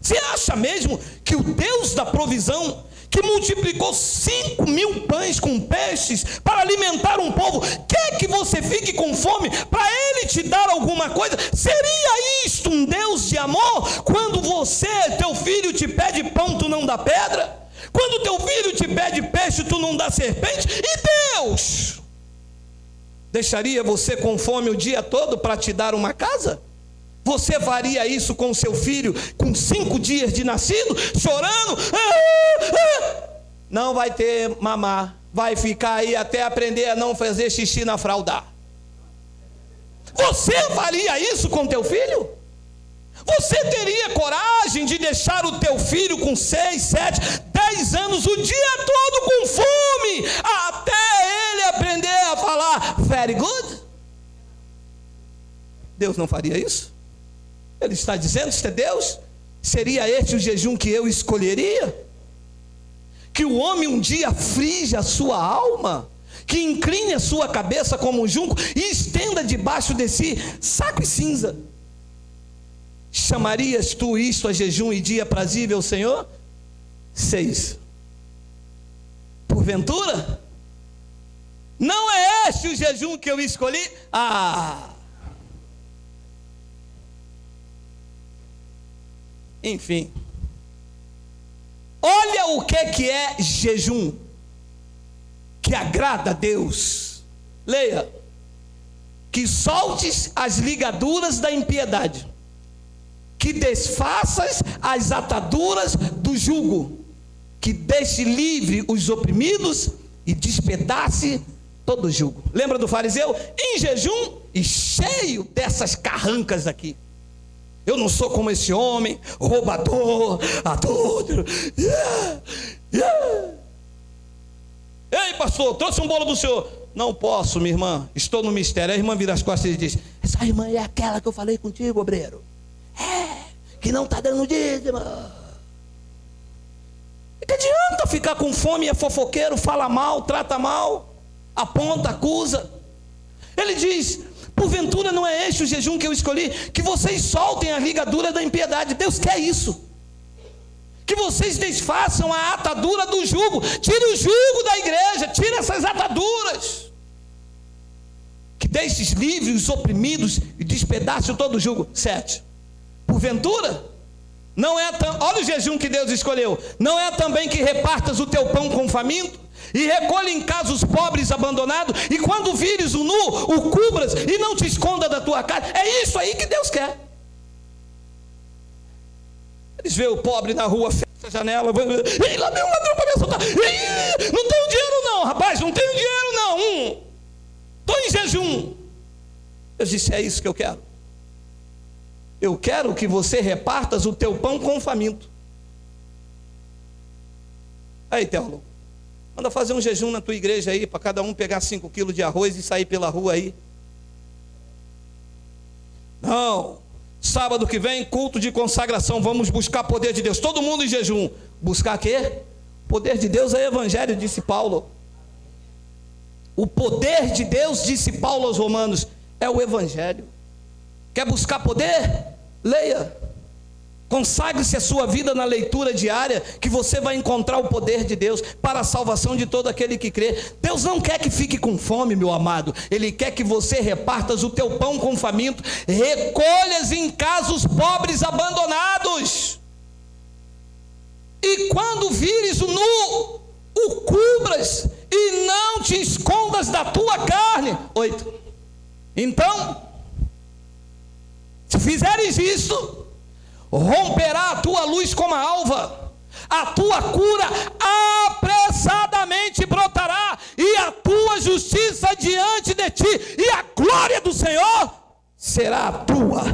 Você acha mesmo que o Deus da provisão, que multiplicou 5.000 pães com peixes para alimentar um povo, quer que você fique com fome para Ele te dar alguma coisa? Seria isto um Deus de amor? Quando teu filho te pede pão, tu não dá pedra? Quando teu filho te pede peixe, tu não dá serpente? E Deus deixaria você com fome o dia todo para te dar uma casa? Você faria isso com seu filho com 5 dias de nascido, chorando? Não vai ter mamar, vai ficar aí até aprender a não fazer xixi na fralda. Você faria isso com teu filho? Você teria coragem de deixar o teu filho com 6, 7, 10 anos o dia todo com fome, até ele aprender a falar very good? Deus não faria isso? Ele está dizendo, isto é Deus? Seria este o jejum que eu escolheria? Que o homem um dia aflige a sua alma, que incline a sua cabeça como um junco e estenda debaixo de si saco e cinza. Chamarias tu isto a jejum e dia aprazível ao Senhor? 6. Porventura, não é este o jejum que eu escolhi? Enfim, olha o que é jejum que agrada a Deus. Leia: que soltes as ligaduras da impiedade, que desfaças as ataduras do jugo, que deixe livre os oprimidos e despedace todo o jugo. Lembra do fariseu? Em jejum e cheio dessas carrancas aqui. Eu não sou como esse homem, roubador, adúltero. Ei, pastor, trouxe um bolo do senhor. Não posso, minha irmã, estou no mistério. A irmã vira as costas e diz: Essa irmã é aquela que eu falei contigo, obreiro. Que não está dando dízimo. Que adianta ficar com fome, é fofoqueiro, fala mal, trata mal, aponta, acusa. Ele diz: porventura não é este o jejum que eu escolhi? Que vocês soltem a ligadura da impiedade. Deus quer isso. Que vocês desfaçam a atadura do jugo. Tire o jugo da igreja, tire essas ataduras. Que deixes livres os oprimidos e despedace todo o jugo. 7. Porventura, não é olha o jejum que Deus escolheu. Não é também que repartas o teu pão com o faminto, e recolhe em casa os pobres abandonados, e quando vires o nu, o cubras, e não te esconda da tua casa. É isso aí que Deus quer. Eles veem o pobre na rua, fecha a janela, ei, lá vem um ladrão para me assaltar. Ei, não tenho dinheiro não, rapaz, não tenho dinheiro não. Estou em jejum. Deus disse: é isso que eu quero. Eu quero que você repartas o teu pão com o faminto. Aí, teólogo, manda fazer um jejum na tua igreja aí, para cada um pegar 5 quilos de arroz e sair pela rua aí. Não, sábado que vem, culto de consagração, vamos buscar poder de Deus, todo mundo em jejum. Buscar quê? Poder de Deus é evangelho, disse Paulo. O poder de Deus, disse Paulo aos Romanos, é o evangelho. Quer buscar poder? Leia. Consagre-se a sua vida na leitura diária, que você vai encontrar o poder de Deus para a salvação de todo aquele que crê. Deus não quer que fique com fome, meu amado. Ele quer que você repartas o teu pão com faminto, recolhas em casa os pobres abandonados, e quando vires o nu, o cubras, e não te escondas da tua carne. 8. Então, se fizeres isso, romperá a tua luz como a alva, a tua cura apressadamente brotará, e a tua justiça diante de ti, e a glória do Senhor será a tua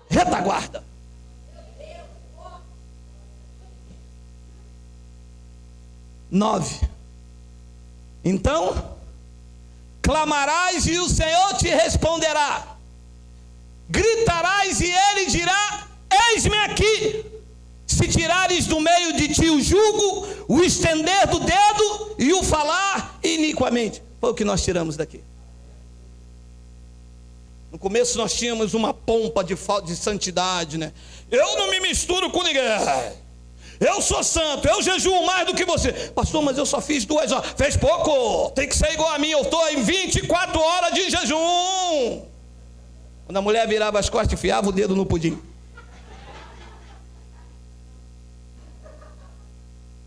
retaguarda. Nove. Então, clamarás e o Senhor te responderá, gritarás e ele dirá: eis-me aqui. Se tirares do meio de ti o jugo, o estender do dedo e o falar iniquamente. Foi o que nós tiramos daqui. No começo nós tínhamos uma pompa de santidade, né? Eu não me misturo com ninguém, eu sou santo, eu jejuo mais do que você. Pastor, mas eu só fiz 2 horas. Fez pouco, tem que ser igual a mim. Eu estou em 24 horas de jejum. Quando a mulher virava as costas, enfiava o dedo no pudim.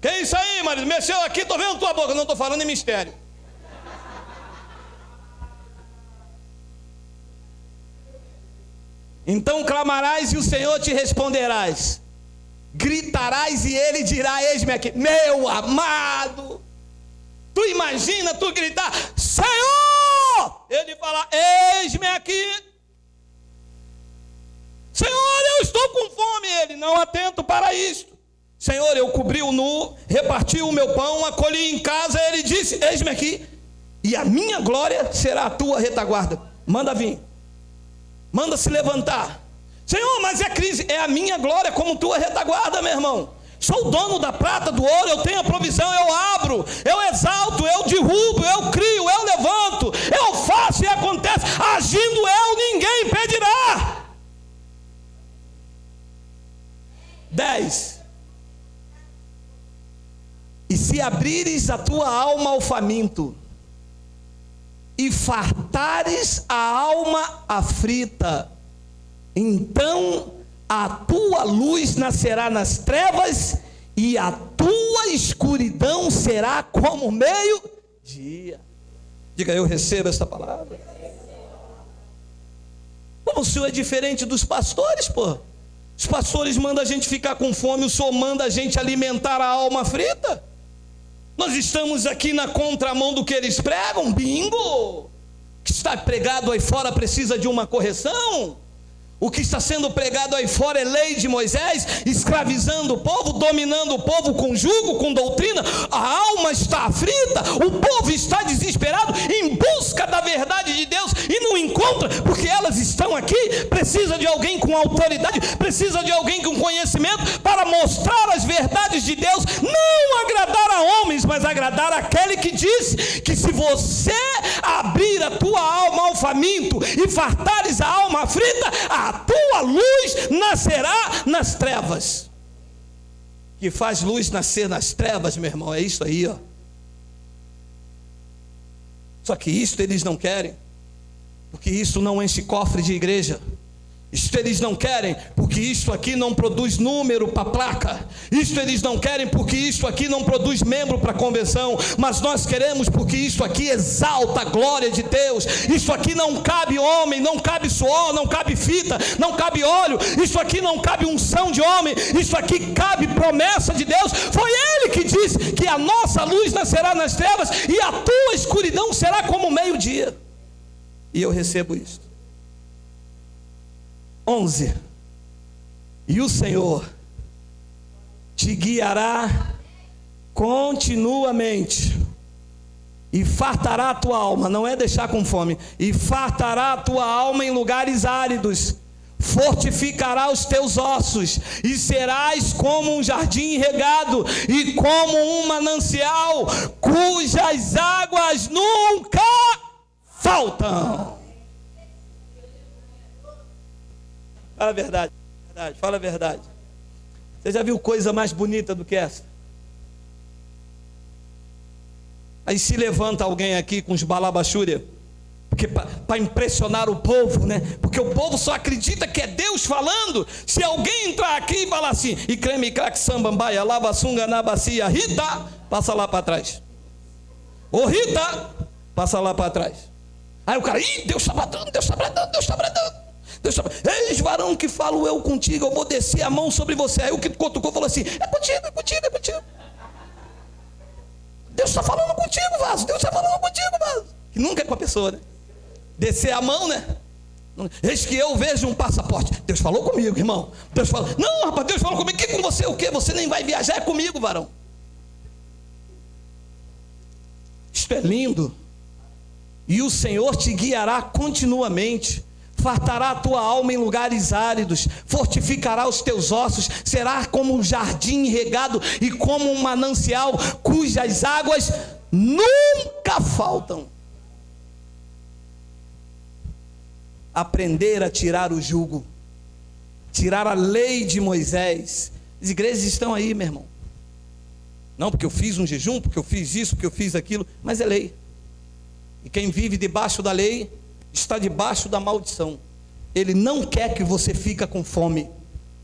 Que é isso aí, marido? Mexeu aqui, estou vendo tua boca. Não estou falando em mistério. Então clamarás e o Senhor te responderás, gritarás e ele dirá: eis-me aqui. Meu amado, tu imagina tu gritar: Senhor! Ele fala: eis-me aqui. Senhor, eu estou com fome. Ele: não atento para isto. Senhor, eu cobri o nu, reparti o meu pão, acolhi em casa. Ele disse: eis-me aqui, e a minha glória será a tua retaguarda. Manda vir, manda se levantar. Senhor, mas é crise. É a minha glória como tua retaguarda, meu irmão. Sou o dono da prata, do ouro, eu tenho a provisão, eu abro, eu exalto, eu derrubo, eu crio, eu levanto, eu faço e acontece. Agindo eu, ninguém impedirá. 10. E se abrires a tua alma ao faminto, e fartares a alma aflita, então a tua luz nascerá nas trevas, e a tua escuridão será como meio-dia. Diga: eu recebo esta palavra. Pô, o Senhor é diferente dos pastores, pô. Os pastores mandam a gente ficar com fome, o Senhor manda a gente alimentar a alma aflita. Nós estamos aqui na contramão do que eles pregam. Bingo! Que está pregado aí fora precisa de uma correção. O que está sendo pregado aí fora é lei de Moisés, escravizando o povo, dominando o povo com jugo, com doutrina. A alma está aflita, o povo está desesperado em busca da verdade de Deus e não encontra, porque elas estão aqui. Precisa de alguém com autoridade, precisa de alguém com conhecimento para mostrar as verdades de Deus. Não agradar a homens, mas agradar aquele que disse que se você abrir a tua alma ao faminto e fartares a alma aflita, a tua luz nascerá nas trevas. Que faz luz nascer nas trevas, meu irmão, é isso aí, ó. Só que isso eles não querem, porque isso não enche cofre de igreja. Isto eles não querem, porque isto aqui não produz número para placa. Isto eles não querem, porque isto aqui não produz membro para convenção. Mas nós queremos, porque isto aqui exalta a glória de Deus. Isto aqui não cabe homem, não cabe suor, não cabe fita, não cabe óleo. Isto aqui não cabe unção de homem. Isto aqui cabe promessa de Deus. Foi Ele que disse que a nossa luz nascerá nas trevas e a tua escuridão será como o meio-dia. E eu recebo isto. 11. E o Senhor te guiará continuamente e fartará a tua alma, não é deixar com fome, e fartará a tua alma em lugares áridos, fortificará os teus ossos, e serás como um jardim regado, e como um manancial, cujas águas nunca faltam. Fala a verdade, fala a verdade. Você já viu coisa mais bonita do que essa? Aí se levanta alguém aqui com os balabachúria, porque para impressionar o povo, né? Porque o povo só acredita que é Deus falando. Se alguém entrar aqui e falar assim, e creme, craque, sambambaia, lava, sunga, nabacia, Rita, passa lá para trás. Ô Rita, passa lá para trás. Aí o cara, ih, Deus está bradando, Deus está bradando, Deus está bradando. Eis varão que falo eu contigo, eu vou descer a mão sobre você. Aí o que cutucou falou assim, é contigo, é contigo, é contigo. Deus está falando contigo, vaso, Deus está falando contigo, vaso. Que nunca é com a pessoa, né? Descer a mão, né? Eis que eu vejo um passaporte. Deus falou comigo, irmão. Deus falou, não rapaz, Deus falou comigo. Que com você o quê? Você nem vai viajar, é comigo, varão. Isto é lindo. E o Senhor te guiará continuamente, fartará a tua alma em lugares áridos, fortificará os teus ossos, será como um jardim regado e como um manancial, cujas águas nunca faltam. Aprender a tirar o jugo, tirar a lei de Moisés. As igrejas estão aí, meu irmão. Não porque eu fiz um jejum, porque eu fiz isso, porque eu fiz aquilo, mas é lei. E quem vive debaixo da lei está debaixo da maldição. Ele não quer que você fique com fome.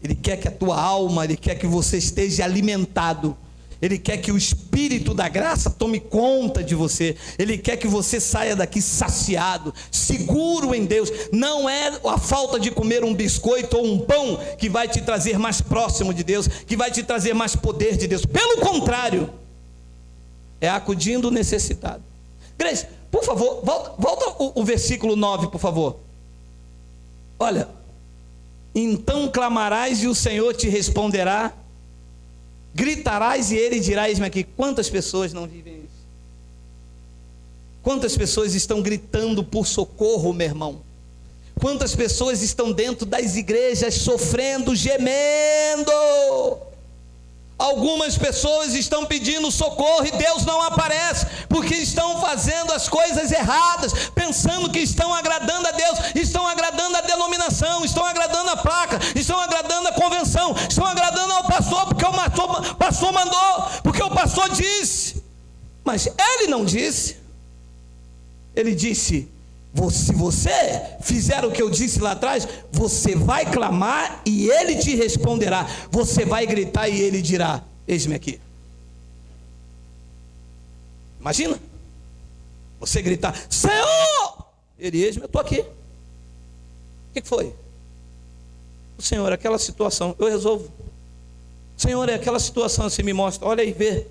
Ele quer que a tua alma, ele quer que você esteja alimentado. Ele quer que o Espírito da graça tome conta de você. Ele quer que você saia daqui saciado, seguro em Deus. Não é a falta de comer um biscoito ou um pão que vai te trazer mais próximo de Deus, que vai te trazer mais poder de Deus. Pelo contrário, é acudindo o necessitado. Grace, por favor, volta o versículo 9, por favor. Olha, então clamarás e o Senhor te responderá, gritarás e ele dirá, eis-me aqui. Quantas pessoas não vivem isso? Quantas pessoas estão gritando por socorro, meu irmão? Quantas pessoas estão dentro das igrejas sofrendo, gemendo? Algumas pessoas estão pedindo socorro e Deus não aparece, porque estão fazendo as coisas erradas, pensando que estão agradando a Deus, estão agradando a denominação, estão agradando a placa, estão agradando a convenção, estão agradando ao pastor, porque o pastor mandou, porque o pastor disse. Mas ele não disse. Ele disse, se você fizer o que eu disse lá atrás, você vai clamar e ele te responderá. Você vai gritar e ele dirá, eis-me aqui. Imagina, você gritar, Senhor, ele, eis-me, eu estou aqui. O que foi? O Senhor, aquela situação, eu resolvo. Senhor, é aquela situação, você me mostra, olha aí, vê.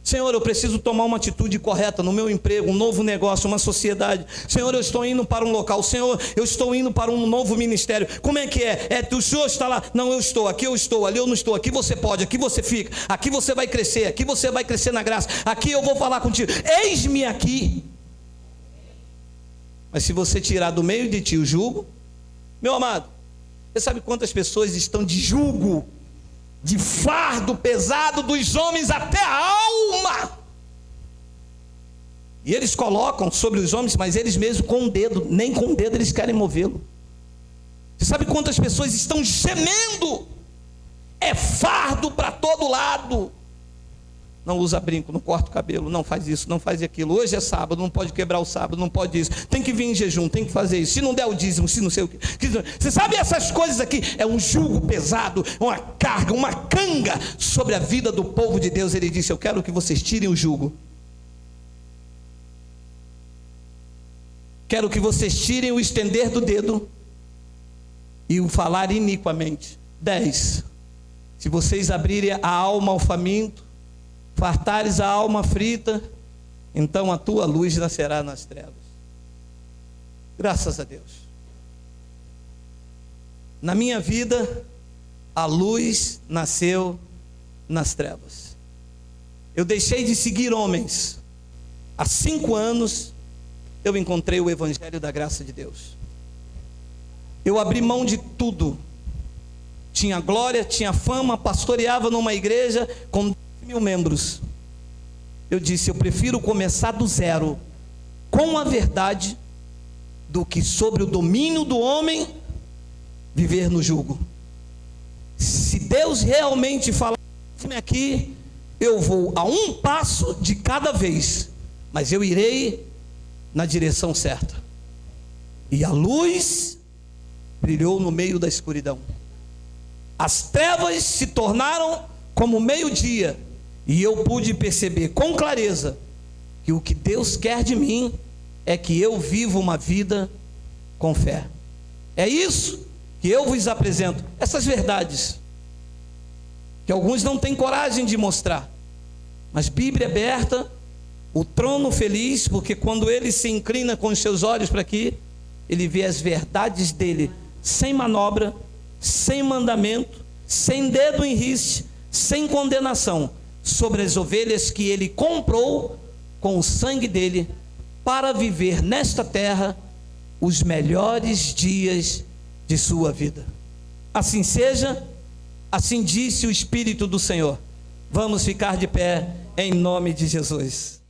Senhor, eu preciso tomar uma atitude correta no meu emprego, um novo negócio, uma sociedade. Senhor, eu estou indo para um local. Senhor, eu estou indo para um novo ministério. Como é que é? O Senhor está lá? Não, eu estou. Aqui eu estou, ali eu não estou. Aqui você pode, aqui você fica. Aqui você vai crescer, aqui você vai crescer na graça. Aqui eu vou falar contigo. Eis-me aqui. Mas se você tirar do meio de ti o jugo, meu amado, você sabe quantas pessoas estão de jugo, de fardo pesado dos homens até a alma, e eles colocam sobre os homens, mas eles mesmos com o dedo, nem com o dedo eles querem movê-lo. Você sabe quantas pessoas estão gemendo? É fardo para todo lado. Não usa brinco, não corta o cabelo, não faz isso, não faz aquilo. Hoje é sábado, não pode quebrar o sábado, não pode isso. Tem que vir em jejum, tem que fazer isso. Se não der o dízimo, se não sei o que. Você sabe, essas coisas aqui é um jugo pesado, uma carga, uma canga sobre a vida do povo de Deus. Ele disse: eu quero que vocês tirem o jugo. Quero que vocês tirem o estender do dedo e o falar iniquamente. 10. Se vocês abrirem a alma ao faminto, fartares a alma frita, então a tua luz nascerá nas trevas. Graças a Deus. Na minha vida, a luz nasceu nas trevas. Eu deixei de seguir homens. Há 5 anos, eu encontrei o Evangelho da graça de Deus. Eu abri mão de tudo. Tinha glória, tinha fama, pastoreava numa igreja com 10.000 membros. Eu disse: eu prefiro começar do zero com a verdade do que sobre o domínio do homem viver no jugo. Se Deus realmente falar aqui, eu vou a um passo de cada vez, mas eu irei na direção certa. E a luz brilhou no meio da escuridão. As trevas se tornaram como meio-dia, e eu pude perceber com clareza que o que Deus quer de mim é que eu viva uma vida com fé. É isso que eu vos apresento, essas verdades que alguns não têm coragem de mostrar, mas Bíblia aberta, o trono feliz, porque quando ele se inclina com os seus olhos para aqui, ele vê as verdades dele, sem manobra, sem mandamento, sem dedo em riste, sem condenação, sobre as ovelhas que ele comprou com o sangue dele, para viver nesta terra os melhores dias de sua vida. Assim seja, assim disse o Espírito do Senhor. Vamos ficar de pé em nome de Jesus.